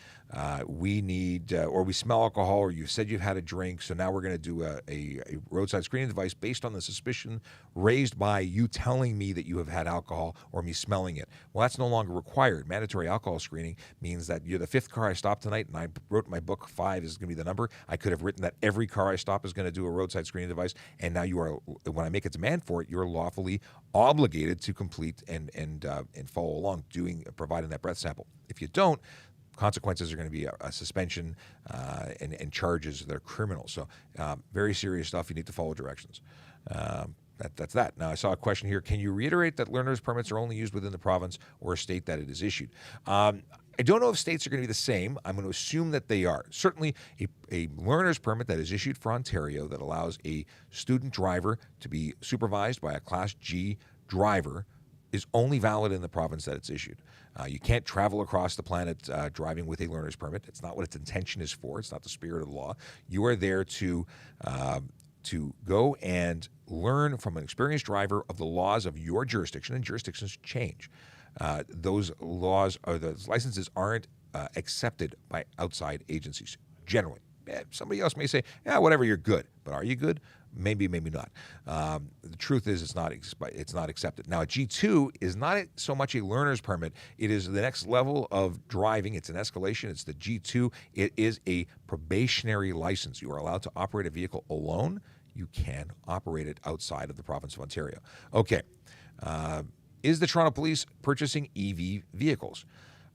we need, or we smell alcohol, or you said you've had a drink, so now we're going to do a roadside screening device based on the suspicion raised by you telling me that you have had alcohol or me smelling it. Well, that's no longer required. Mandatory alcohol screening means that you're the fifth car I stopped tonight, and I wrote in my book 5 is going to be the number. I could have written that every car I stop is going to do a roadside screening device, and now you are, when I make a demand for it, you're lawfully obligated to complete and follow along, providing that breath sample. If you don't, consequences are going to be a suspension and charges that are criminal. So very serious stuff. You need to follow directions. That's that. Now, I saw a question here. Can you reiterate that learner's permits are only used within the province or state that it is issued? I don't know if states are going to be the same. I'm going to assume that they are. Certainly, a learner's permit that is issued for Ontario that allows a student driver to be supervised by a Class G driver is only valid in the province that it's issued. You can't travel across the planet driving with a learner's permit. It's not what its intention is for. It's not the spirit of the law. You are there to go and learn from an experienced driver of the laws of your jurisdiction, and jurisdictions change. Those laws or those licenses aren't accepted by outside agencies generally. Somebody else may say, yeah, whatever, you're good. But are you good? Maybe, maybe not. The truth is it's not accepted. Now, a G2 is not so much a learner's permit. It is the next level of driving. It's an escalation. It's the G2. It is a probationary license. You are allowed to operate a vehicle alone. You can operate it outside of the province of Ontario. Okay. Is the Toronto Police purchasing EV vehicles?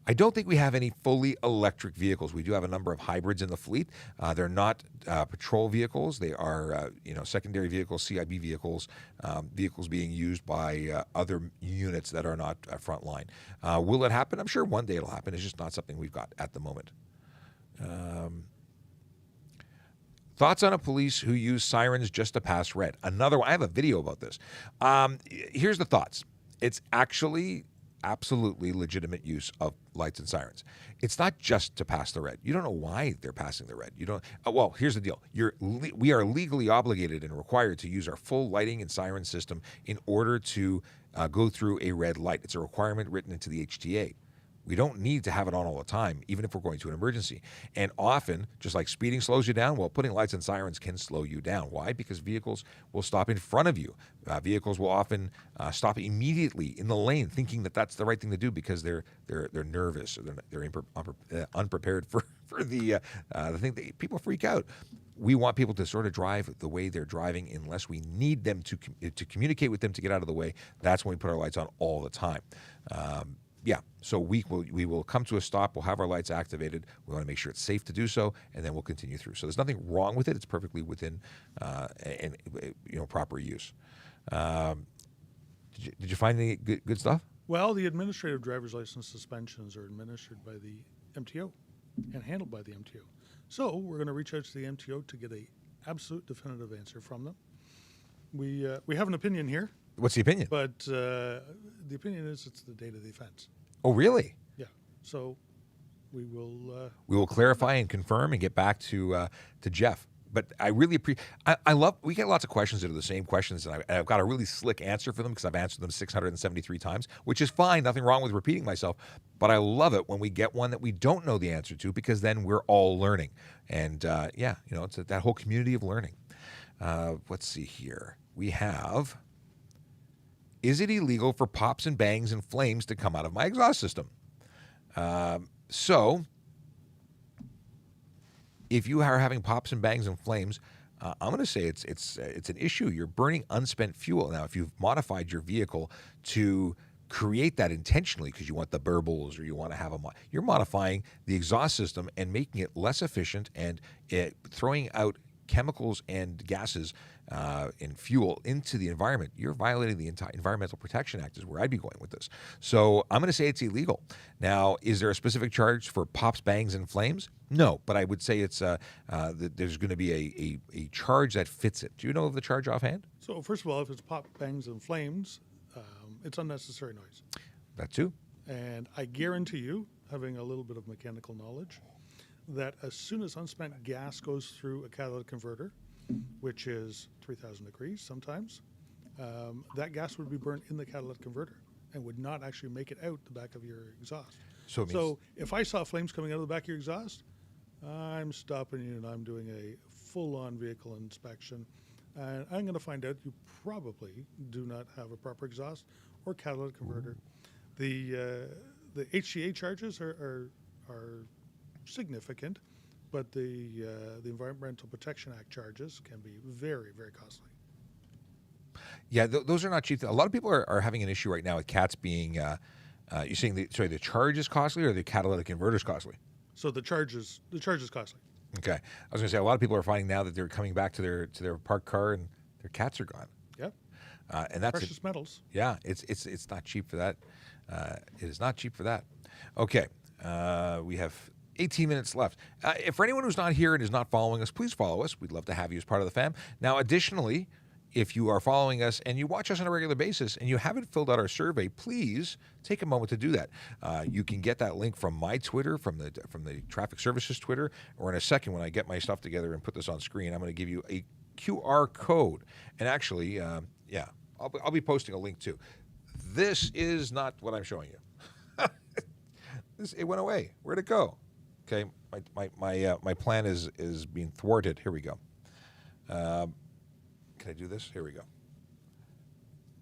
I don't think we have any fully electric vehicles. We do have a number of hybrids in the fleet. They're not patrol vehicles. They are, secondary vehicles, CIB vehicles, vehicles being used by other units that are not frontline. Will it happen? I'm sure one day it'll happen. It's just not something we've got at the moment. Thoughts on a police who use sirens just to pass red? Another one. I have a video about this. Here's the thoughts. It's actually absolutely legitimate use of lights and sirens. It's not just to pass the red. You don't know why they're passing the red. You don't. Well, here's the deal. We are legally obligated and required to use our full lighting and siren system in order to go through a red light. It's a requirement written into the HTA. We don't need to have it on all the time, even if we're going to an emergency. And often, just like speeding slows you down, well, putting lights and sirens can slow you down. Why? Because vehicles will stop in front of you. Vehicles will often stop immediately in the lane, thinking that that's the right thing to do because they're nervous or they're unprepared for the thing. People freak out. We want people to sort of drive the way they're driving unless we need them to communicate with them to get out of the way. That's when we put our lights on all the time. Yeah, so we will come to a stop. We'll have our lights activated. We want to make sure it's safe to do so, and then we'll continue through. So there's nothing wrong with it. It's perfectly within proper use. Did you find any good stuff? Well, the administrative driver's license suspensions are administered by the MTO and handled by the MTO. So we're going to reach out to the MTO to get a absolute definitive answer from them. We have an opinion here, What's the opinion? but the opinion is it's the date of the offense. Oh, really? Yeah. So we will. We will clarify and confirm and get back to Jeff. But I really appreciate. I love. We get lots of questions that are the same questions, and I've got a really slick answer for them because I've answered them 673 times, which is fine. Nothing wrong with repeating myself. But I love it when we get one that we don't know the answer to, because then we're all learning. And yeah, you know, it's that whole community of learning. Let's see here. We have. Is it illegal for pops and bangs and flames to come out of my exhaust system? So. If you are having pops and bangs and flames, I'm going to say it's an issue. You're burning unspent fuel. Now, if you've modified your vehicle to create that intentionally because you want the burbles or you want to have you're modifying the exhaust system and making it less efficient and throwing out chemicals and gases and fuel into the environment. You're violating the Environmental Protection Act is where I'd be going with this. So I'm going to say it's illegal. Now, is there a specific charge for pops, bangs, and flames? No, but I would say it's there's going to be a charge that fits it. Do you know of the charge offhand? So first of all, if it's pop, bangs, and flames, it's unnecessary noise. That too. And I guarantee you, having a little bit of mechanical knowledge, that as soon as unspent gas goes through a catalytic converter, which is 3,000 degrees sometimes, that gas would be burned in the catalytic converter and would not actually make it out the back of your exhaust. So if I saw flames coming out of the back of your exhaust, I'm stopping you and I'm doing a full-on vehicle inspection. And I'm going to find out you probably do not have a proper exhaust or catalytic converter. The HCA charges are significant, but the Environmental Protection Act charges can be very, very costly. Yeah, those are not cheap. A lot of people are having an issue right now with cats being. You're saying the charge is costly or the catalytic converter is costly? So the charge is costly. Okay, I was going to say a lot of people are finding now that they're coming back to their parked car and their cats are gone. Yep. And that's precious metals. Yeah, it's not cheap for that. It is not cheap for that. Okay, we have 18 minutes left. For anyone who's not here and is not following us, please follow us. We'd love to have you as part of the fam. Now, additionally, if you are following us and you watch us on a regular basis and you haven't filled out our survey, please take a moment to do that. You can get that link from my Twitter, from the Traffic Services Twitter, or in a second when I get my stuff together and put this on screen, I'm going to give you a QR code. And actually, I'll be posting a link too. This is not what I'm showing you. It went away. Where'd it go? Okay, my plan is being thwarted. Here we go. Can I do this? Here we go.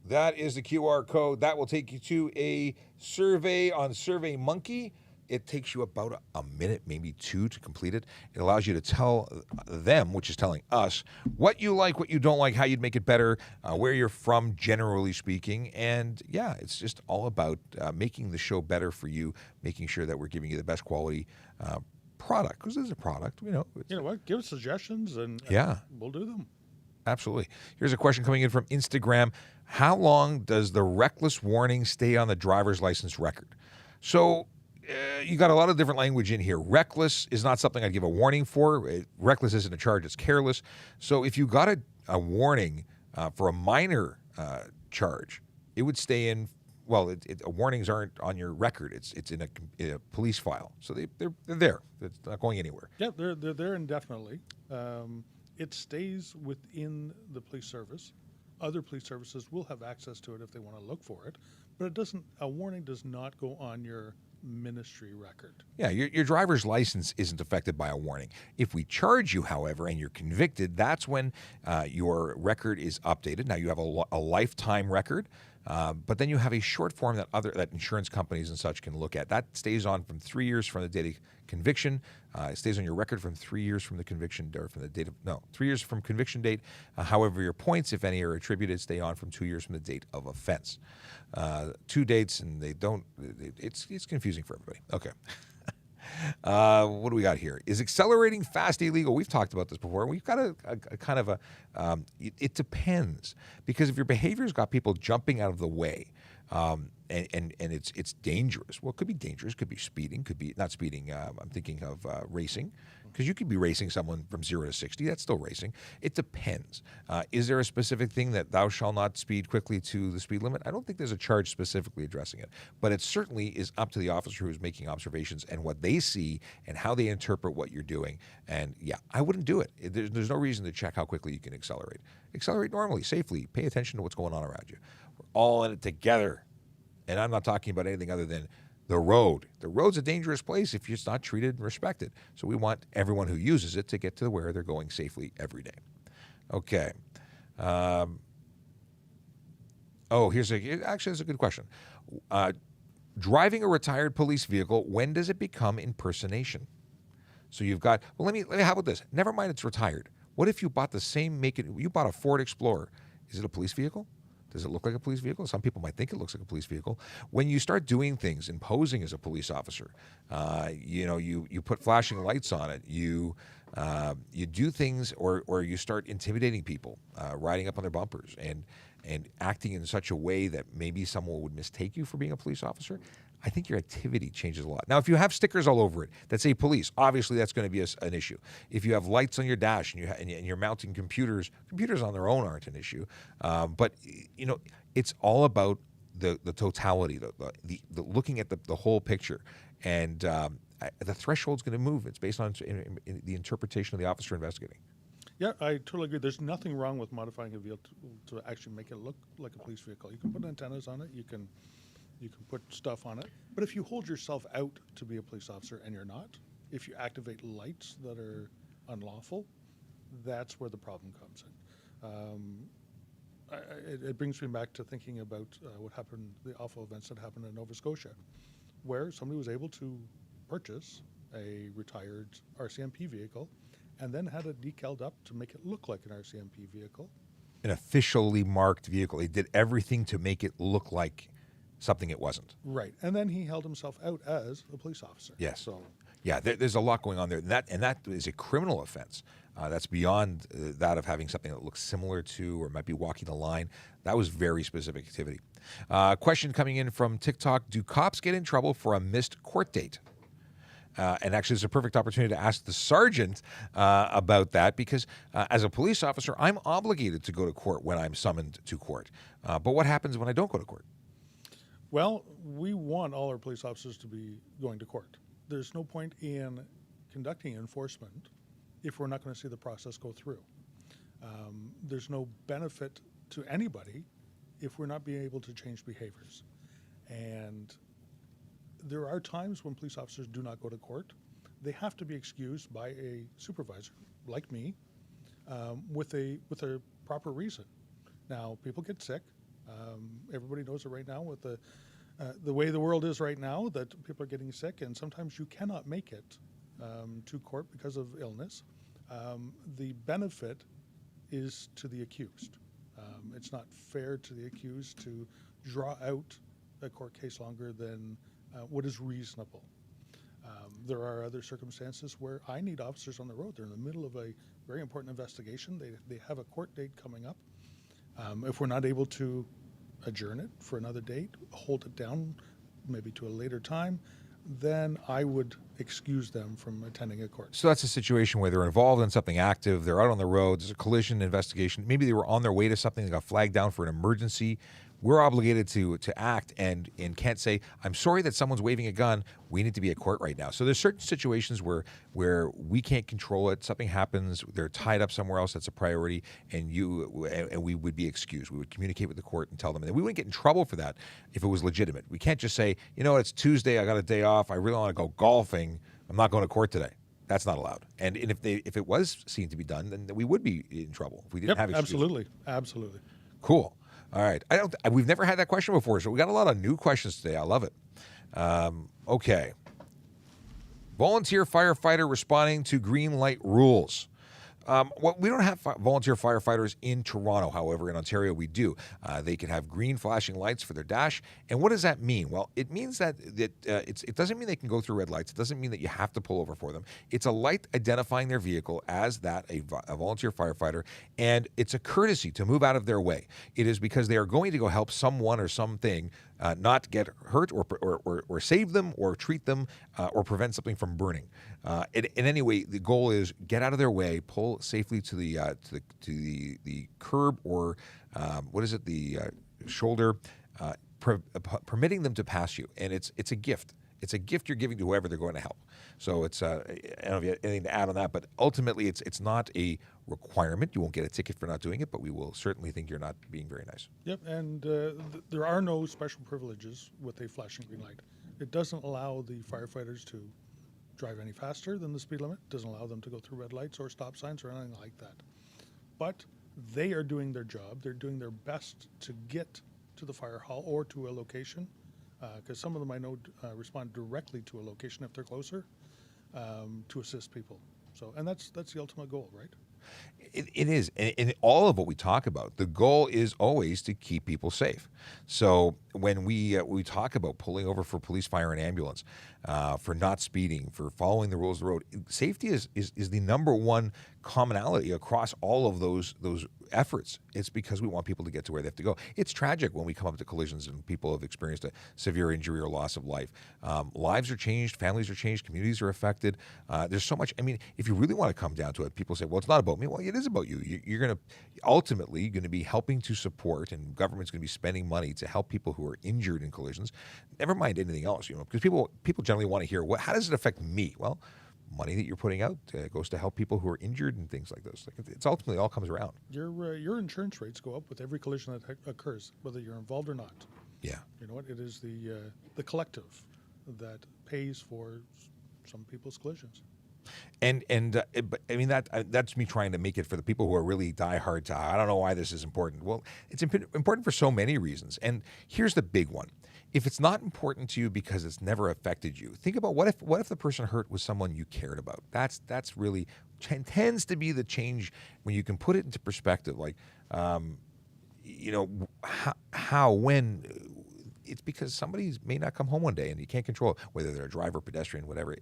That is the QR code. That will take you to a survey on SurveyMonkey. It takes you about a minute, maybe two, to complete it. It allows you to tell them, which is telling us, what you like, what you don't like, how you'd make it better, where you're from, generally speaking. And yeah, it's just all about making the show better for you, making sure that we're giving you the best quality product. Because this is a product, you know. You know what? Give us suggestions and we'll do them. Absolutely. Here's a question coming in from Instagram. How long does the reckless warning stay on the driver's license record? So you got a lot of different language in here. Reckless is not something I'd give a warning for. Reckless isn't a charge. It's careless. So if you got a warning for a minor charge, it would stay in. Well, warnings aren't on your record. It's in a police file. So they're there. It's not going anywhere. Yeah, they're there indefinitely. It stays within the police service. Other police services will have access to it if they want to look for it, but it doesn't. A warning does not go on your ministry record. Yeah, your driver's license isn't affected by a warning. If we charge you, however, and you're convicted, that's when your record is updated. Now you have a lifetime record, but then you have a short form that insurance companies and such can look at. That stays on from 3 years from the date of conviction. It stays on your record from 3 years from the conviction, or from the date of 3 years from conviction date. However, your points, if any, are attributed, stay on from 2 years from the date of offense. 2 dates, and they don't. It's confusing for everybody. Okay. What do we got here? Is accelerating fast illegal? We've talked about this before. We've got a kind of a, it depends. Because if your behavior's got people jumping out of the way, and it's dangerous. Well, it could be dangerous. Could be speeding. Could be not speeding. I'm thinking of racing, because you could be racing someone from 0 to 60. That's still racing. It depends. Is there a specific thing that thou shalt not speed quickly to the speed limit? I don't think there's a charge specifically addressing it, but it certainly is up to the officer who's making observations and what they see and how they interpret what you're doing. And yeah, I wouldn't do it. There's no reason to check how quickly you can accelerate. Accelerate normally, safely. Pay attention to what's going on around you. We're all in it together. And I'm not talking about anything other than the road. The road's a dangerous place if it's not treated and respected. So we want everyone who uses it to get to where they're going safely every day. Okay. Here's a good question. Driving a retired police vehicle, when does it become impersonation? So you've got, how about this? Never mind it's retired. What if you bought the same you bought a Ford Explorer? Is it a police vehicle? Does it look like a police vehicle? Some people might think it looks like a police vehicle. When you start doing things and posing as a police officer, you put flashing lights on it. You do things, or you start intimidating people, riding up on their bumpers and acting in such a way that maybe someone would mistake you for being a police officer. I think your activity changes a lot. Now, if you have stickers all over it that say police, obviously that's going to be an issue. If you have lights on your dash and you're mounting computers on their own aren't an issue. But it's all about the totality, the looking at the whole picture, and the threshold's going to move. It's based on in the interpretation of the officer investigating. Yeah, I totally agree. There's nothing wrong with modifying a vehicle to actually make it look like a police vehicle. You can put antennas on it. You can put stuff on it. But if you hold yourself out to be a police officer and you're not, if you activate lights that are unlawful, that's where the problem comes in. It brings me back to thinking about what happened, the awful events that happened in Nova Scotia, where somebody was able to purchase a retired RCMP vehicle and then had it decaled up to make it look like an RCMP vehicle. An officially marked vehicle. They did everything to make it look like something it wasn't. Right. And then he held himself out as a police officer. Yes. So, yeah, there's a lot going on there. And that is a criminal offense. That's beyond that of having something that looks similar to or might be walking the line. That was very specific activity. Question coming in from TikTok. Do cops get in trouble for a missed court date? And actually, it's a perfect opportunity to ask the sergeant about that, because as a police officer, I'm obligated to go to court when I'm summoned to court. But what happens when I don't go to court? Well, we want all our police officers to be going to court. There's no point in conducting enforcement if we're not going to see the process go through. There's no benefit to anybody if we're not being able to change behaviors. And there are times when police officers do not go to court. They have to be excused by a supervisor, like me, with a proper reason. Now, people get sick. Everybody knows it right now with the way the world is right now, that people are getting sick, and sometimes you cannot make it to court because of illness. The benefit is to the accused. It's not fair to the accused to draw out a court case longer than what is reasonable. There are other circumstances where I need officers on the road. They're in the middle of a very important investigation. They have a court date coming up. If we're not able to adjourn it for another date, hold it down maybe to a later time, then I would excuse them from attending a court. So that's a situation where they're involved in something active, they're out on the road, there's a collision investigation, maybe they were on their way to something, they got flagged down for an emergency. We're obligated to act and can't say, I'm sorry that someone's waving a gun, we need to be at court right now. So there's certain situations where we can't control it, something happens, they're tied up somewhere else that's a priority, and we would be excused. We would communicate with the court and tell them, and we wouldn't get in trouble for that if it was legitimate. We can't just say, it's Tuesday, I got a day off, I really want to go golfing, I'm not going to court today. That's not allowed. And if it was seen to be done, then we would be in trouble if we didn't have excuses. Absolutely. Cool. All right. We've never had that question before, so we got a lot of new questions today. I love it. Okay. Volunteer firefighter responding to green light rules. Well, we don't have volunteer firefighters in Toronto. However, in Ontario, we do. They can have green flashing lights for their dash. And what does that mean? Well, it means that it doesn't mean they can go through red lights. It doesn't mean that you have to pull over for them. It's a light identifying their vehicle as that a volunteer firefighter, and it's a courtesy to move out of their way. It is because they are going to go help someone or something not get hurt or save them or treat them or prevent something from burning. In any way, the goal is get out of their way, pull safely to the curb or the shoulder, permitting them to pass you. And it's a gift. It's a gift you're giving to whoever they're going to help. So it's I don't know if you have anything to add on that, but ultimately it's not a requirement. You won't get a ticket for not doing it, but we will certainly think you're not being very nice. Yep, and there are no special privileges with a flashing green light. It doesn't allow the firefighters to drive any faster than the speed limit. It doesn't allow them to go through red lights or stop signs or anything like that. But they are doing their job. They're doing their best to get to the fire hall or to a location, because some of them I know respond directly to a location if they're closer, to assist people. So, and that's the ultimate goal, right? It is. And all of what we talk about, the goal is always to keep people safe. So when we talk about pulling over for police, fire, and ambulance, for not speeding, for following the rules of the road, safety is the number one commonality across all of those efforts. It's because we want people to get to where they have to go. It's tragic when we come up to collisions and people have experienced a severe injury or loss of life. Lives are changed, families are changed, communities are affected. There's so much. I mean, if you really want to come down to it, people say, well, it's not about me. Well, it is about you. You're going to ultimately going to be helping to support, and government's going to be spending money to help people who are injured in collisions. Never mind anything else, because people generally want to hear, how does it affect me? Well, money that you're putting out goes to help people who are injured and things like those. It's ultimately all comes around. Your insurance rates go up with every collision that occurs, whether you're involved or not. Yeah. You know what? It is the collective that pays for some people's collisions. And but I mean that's me trying to make it for the people who are really diehard to, I don't know why this is important. Well, it's important for so many reasons. And here's the big one. If it's not important to you because it's never affected you, think about what if the person hurt was someone you cared about. That's really tends to be the change when you can put it into perspective. Like, when it's because somebody may not come home one day and you can't control it, whether they're a driver, pedestrian, whatever.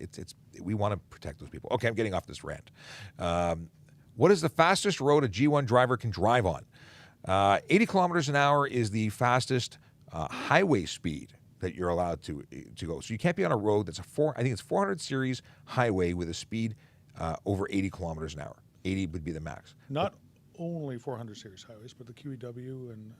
We want to protect those people. Okay, I'm getting off this rant. What is the fastest road a G1 driver can drive on? 80 kilometers an hour is the fastest highway speed that you're allowed to go. So you can't be on a road that's I think it's 400 series highway with a speed over 80 kilometers an hour. 80 would be the max. Not only 400 series highways, but the QEW and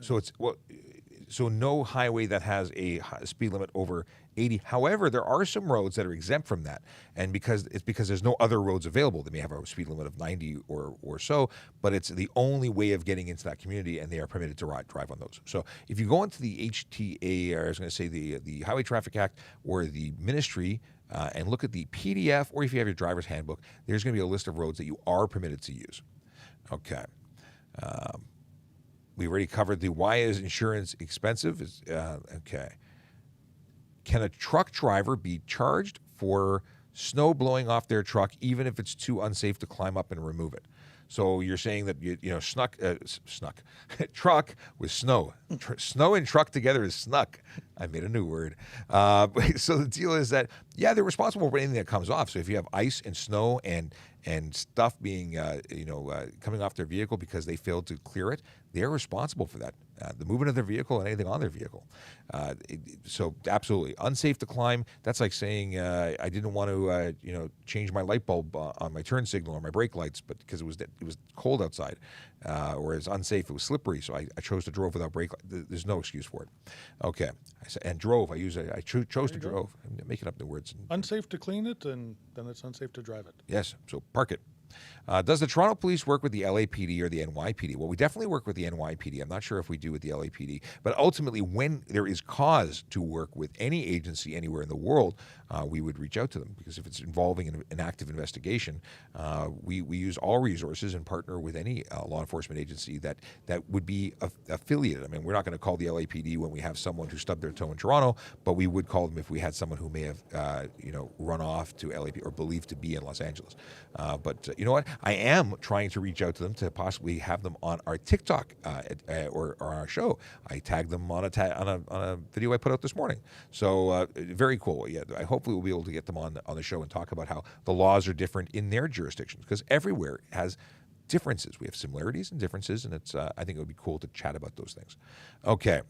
so no highway that has a speed limit over 80. However, there are some roads that are exempt from that, and because there's no other roads available. They may have a speed limit of 90 or so, but it's the only way of getting into that community, and they are permitted to drive on those. So if you go into the HTA, or I was going to say the Highway Traffic Act or the Ministry, and look at the PDF, or if you have your driver's handbook, there's going to be a list of roads that you are permitted to use. Okay. We already covered the why is insurance expensive. Okay. Can a truck driver be charged for snow blowing off their truck even if it's too unsafe to climb up and remove it? So you're saying that truck with snow. Snow and truck together is snuck. I made a new word. So the deal is that, they're responsible for anything that comes off. So if you have ice and snow and stuff being, coming off their vehicle because they failed to clear it, they're responsible for that. The movement of their vehicle and anything on their vehicle. So absolutely unsafe to climb. That's like saying I didn't want to, change my light bulb on my turn signal or my brake lights, but because it was cold outside, or it's unsafe, it was slippery, so I chose to drove without brake light. There's no excuse for it. Okay, and drove. I chose to drove. I'm making up the words. Unsafe to clean it, and then it's unsafe to drive it. Yes, so park it. Does the Toronto Police work with the LAPD or the NYPD? Well, we definitely work with the NYPD. I'm not sure if we do with the LAPD. But ultimately, when there is cause to work with any agency anywhere in the world, we would reach out to them. Because if it's involving an active investigation, we use all resources and partner with any law enforcement agency that would be affiliated. I mean, we're not going to call the LAPD when we have someone who stubbed their toe in Toronto, but we would call them if we had someone who may have run off to LAPD or believed to be in Los Angeles. But you know what? I am trying to reach out to them to possibly have them on our TikTok or our show. I tagged them on a video I put out this morning. So very cool. Yeah, I hopefully we'll be able to get them on the show and talk about how the laws are different in their jurisdictions, because everywhere has differences. We have similarities and differences, and it's I think it would be cool to chat about those things. Okay.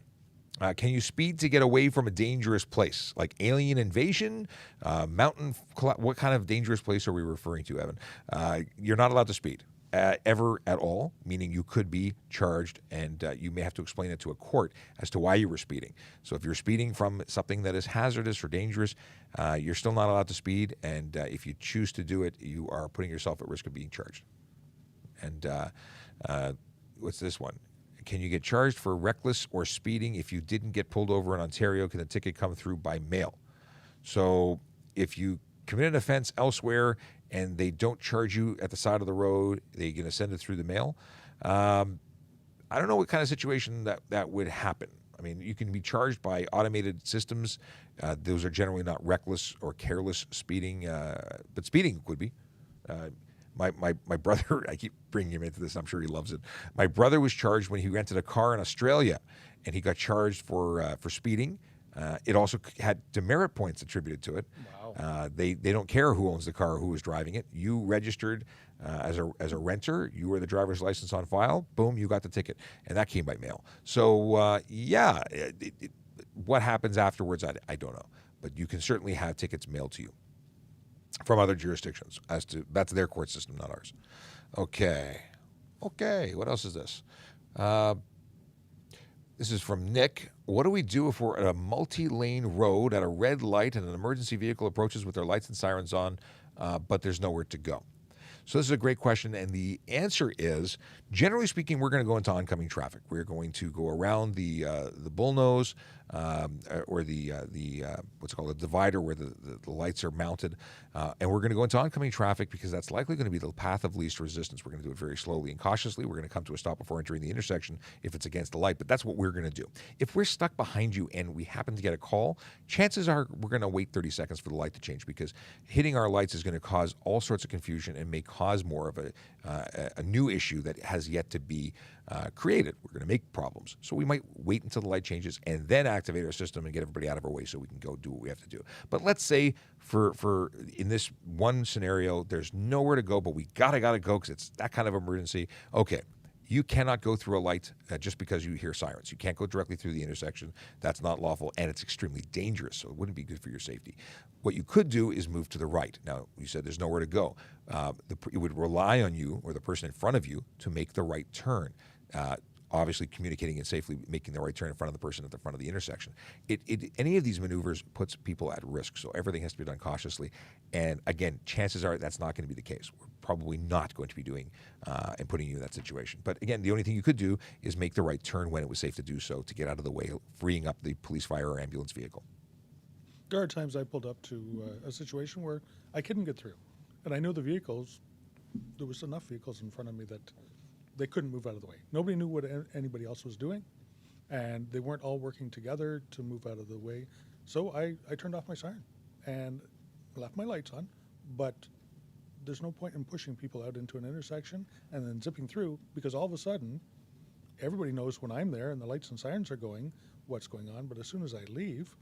Can you speed to get away from a dangerous place, like alien invasion, mountain? What kind of dangerous place are we referring to, Evan? You're not allowed to speed ever at all, meaning you could be charged, and you may have to explain it to a court as to why you were speeding. So if you're speeding from something that is hazardous or dangerous, you're still not allowed to speed, and if you choose to do it, you are putting yourself at risk of being charged. And what's this one? Can you get charged for reckless or speeding if you didn't get pulled over in Ontario? Can the ticket come through by mail? So if you commit an offense elsewhere and they don't charge you at the side of the road, they're going to send it through the mail. I don't know what kind of situation that would happen. I mean, you can be charged by automated systems. Those are generally not reckless or careless speeding, but speeding could be. My brother, I keep bringing him into this, I'm sure he loves it. My brother was charged when he rented a car in Australia, and he got charged for speeding. It also had demerit points attributed to it. Wow. They don't care who owns the car or who is driving it. You registered as a renter. You were the driver's license on file. Boom, you got the ticket, and that came by mail. So what happens afterwards, I don't know, but you can certainly have tickets mailed to you from other jurisdictions. That's their court system, not ours. Okay. What else is this? This is from Nick. What do we do if we're at a multi-lane road at a red light and an emergency vehicle approaches with their lights and sirens on, but there's nowhere to go? So this is a great question, and the answer is, generally speaking, we're going to go into oncoming traffic. We're going to go around the bullnose or the what's called a divider where the lights are mounted, and we're going to go into oncoming traffic because that's likely going to be the path of least resistance. We're going to do it very slowly and cautiously. We're going to come to a stop before entering the intersection if it's against the light, but that's what we're going to do. If we're stuck behind you and we happen to get a call, chances are we're going to wait 30 seconds for the light to change, because hitting our lights is going to cause all sorts of confusion and may cause more of a new issue that has yet to be created. We're going to make problems. So we might wait until the light changes and then activate our system and get everybody out of our way so we can go do what we have to do. But let's say for in this one scenario, there's nowhere to go, but we gotta go because it's that kind of emergency. Okay. You cannot go through a light just because you hear sirens. You can't go directly through the intersection. That's not lawful, and it's extremely dangerous, so it wouldn't be good for your safety. What you could do is move to the right. Now, you said there's nowhere to go. It would rely on you or the person in front of you to make the right turn. Obviously, communicating and safely making the right turn in front of the person at the front of the intersection. Any of these maneuvers puts people at risk, so everything has to be done cautiously. And again, chances are that's not going to be the case. We're probably not going to be doing and putting you in that situation. But again, the only thing you could do is make the right turn when it was safe to do so to get out of the way, freeing up the police, fire, or ambulance vehicle. There are times I pulled up to a situation where I couldn't get through, and I knew the vehicles. There was enough vehicles in front of me that they couldn't move out of the way. Nobody knew what anybody else was doing, and they weren't all working together to move out of the way. So I turned off my siren and left my lights on, but there's no point in pushing people out into an intersection and then zipping through, because all of a sudden, everybody knows when I'm there and the lights and sirens are going, what's going on. But as soon as I leave,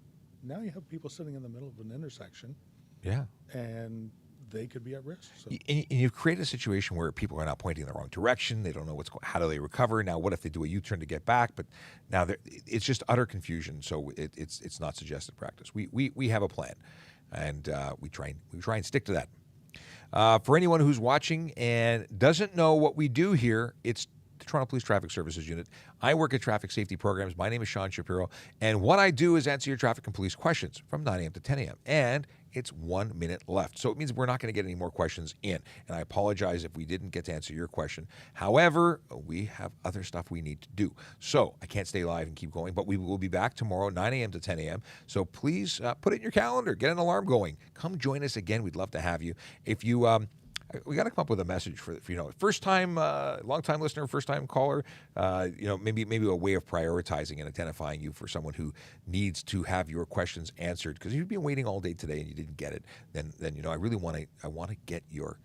now you have people sitting in the middle of an intersection. Yeah. And they could be at risk. So. And you've created a situation where people are now pointing in the wrong direction. They don't know how do they recover. Now, what if they do a U-turn to get back? But now it's just utter confusion. So it's not suggested practice. We have a plan, and we try and stick to that. For anyone who's watching and doesn't know what we do here, it's the Toronto Police Traffic Services Unit. I work at Traffic Safety Programs. My name is Sean Shapiro, and what I do is answer your traffic and police questions from 9 a.m. to 10 a.m. And it's 1 minute left. So it means we're not going to get any more questions in. And I apologize if we didn't get to answer your question. However, we have other stuff we need to do. So I can't stay live and keep going, but we will be back tomorrow, 9 a.m. to 10 a.m. So please put it in your calendar. Get an alarm going. Come join us again. We'd love to have you. If you... we got to come up with a message for first time, long time listener, first time caller. Maybe a way of prioritizing and identifying you for someone who needs to have your questions answered. Because if you've been waiting all day today and you didn't get it, then I really want to get your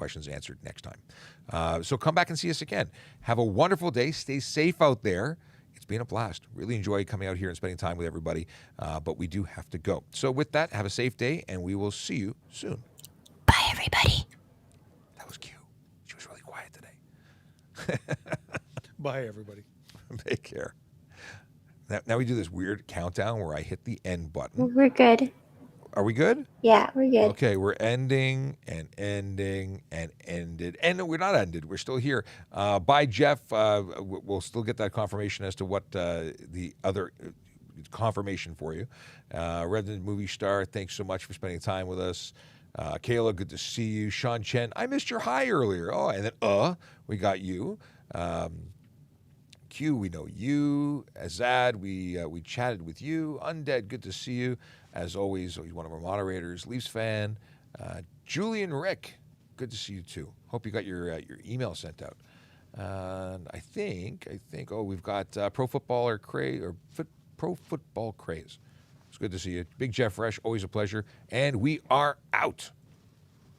questions answered next time. So come back and see us again. Have a wonderful day. Stay safe out there. It's been a blast. Really enjoy coming out here and spending time with everybody, but we do have to go. So with that, have a safe day, and we will see you soon. Bye, everybody. That was cute. She was really quiet today. Bye, everybody. Take care. Now we do this weird countdown where I hit the end button. We're good. Are we good? Yeah, we're good. Okay, we're ending and ending and ended. And we're not ended. We're still here. Bye, Jeff. We'll still get that confirmation as to what the other confirmation for you. Resident Movie Star, thanks so much for spending time with us. Kayla, good to see you. Sean Chen, I missed your hi earlier. Oh, and then we got you. Q, we know you. Azad, we chatted with you. Undead, good to see you. As always, he's one of our moderators. Leafs fan. Julian Rick, good to see you too. Hope you got your email sent out. And I think, we've got Pro Football Craze. It's good to see you. Big Jeff Fresh, always a pleasure. And we are out.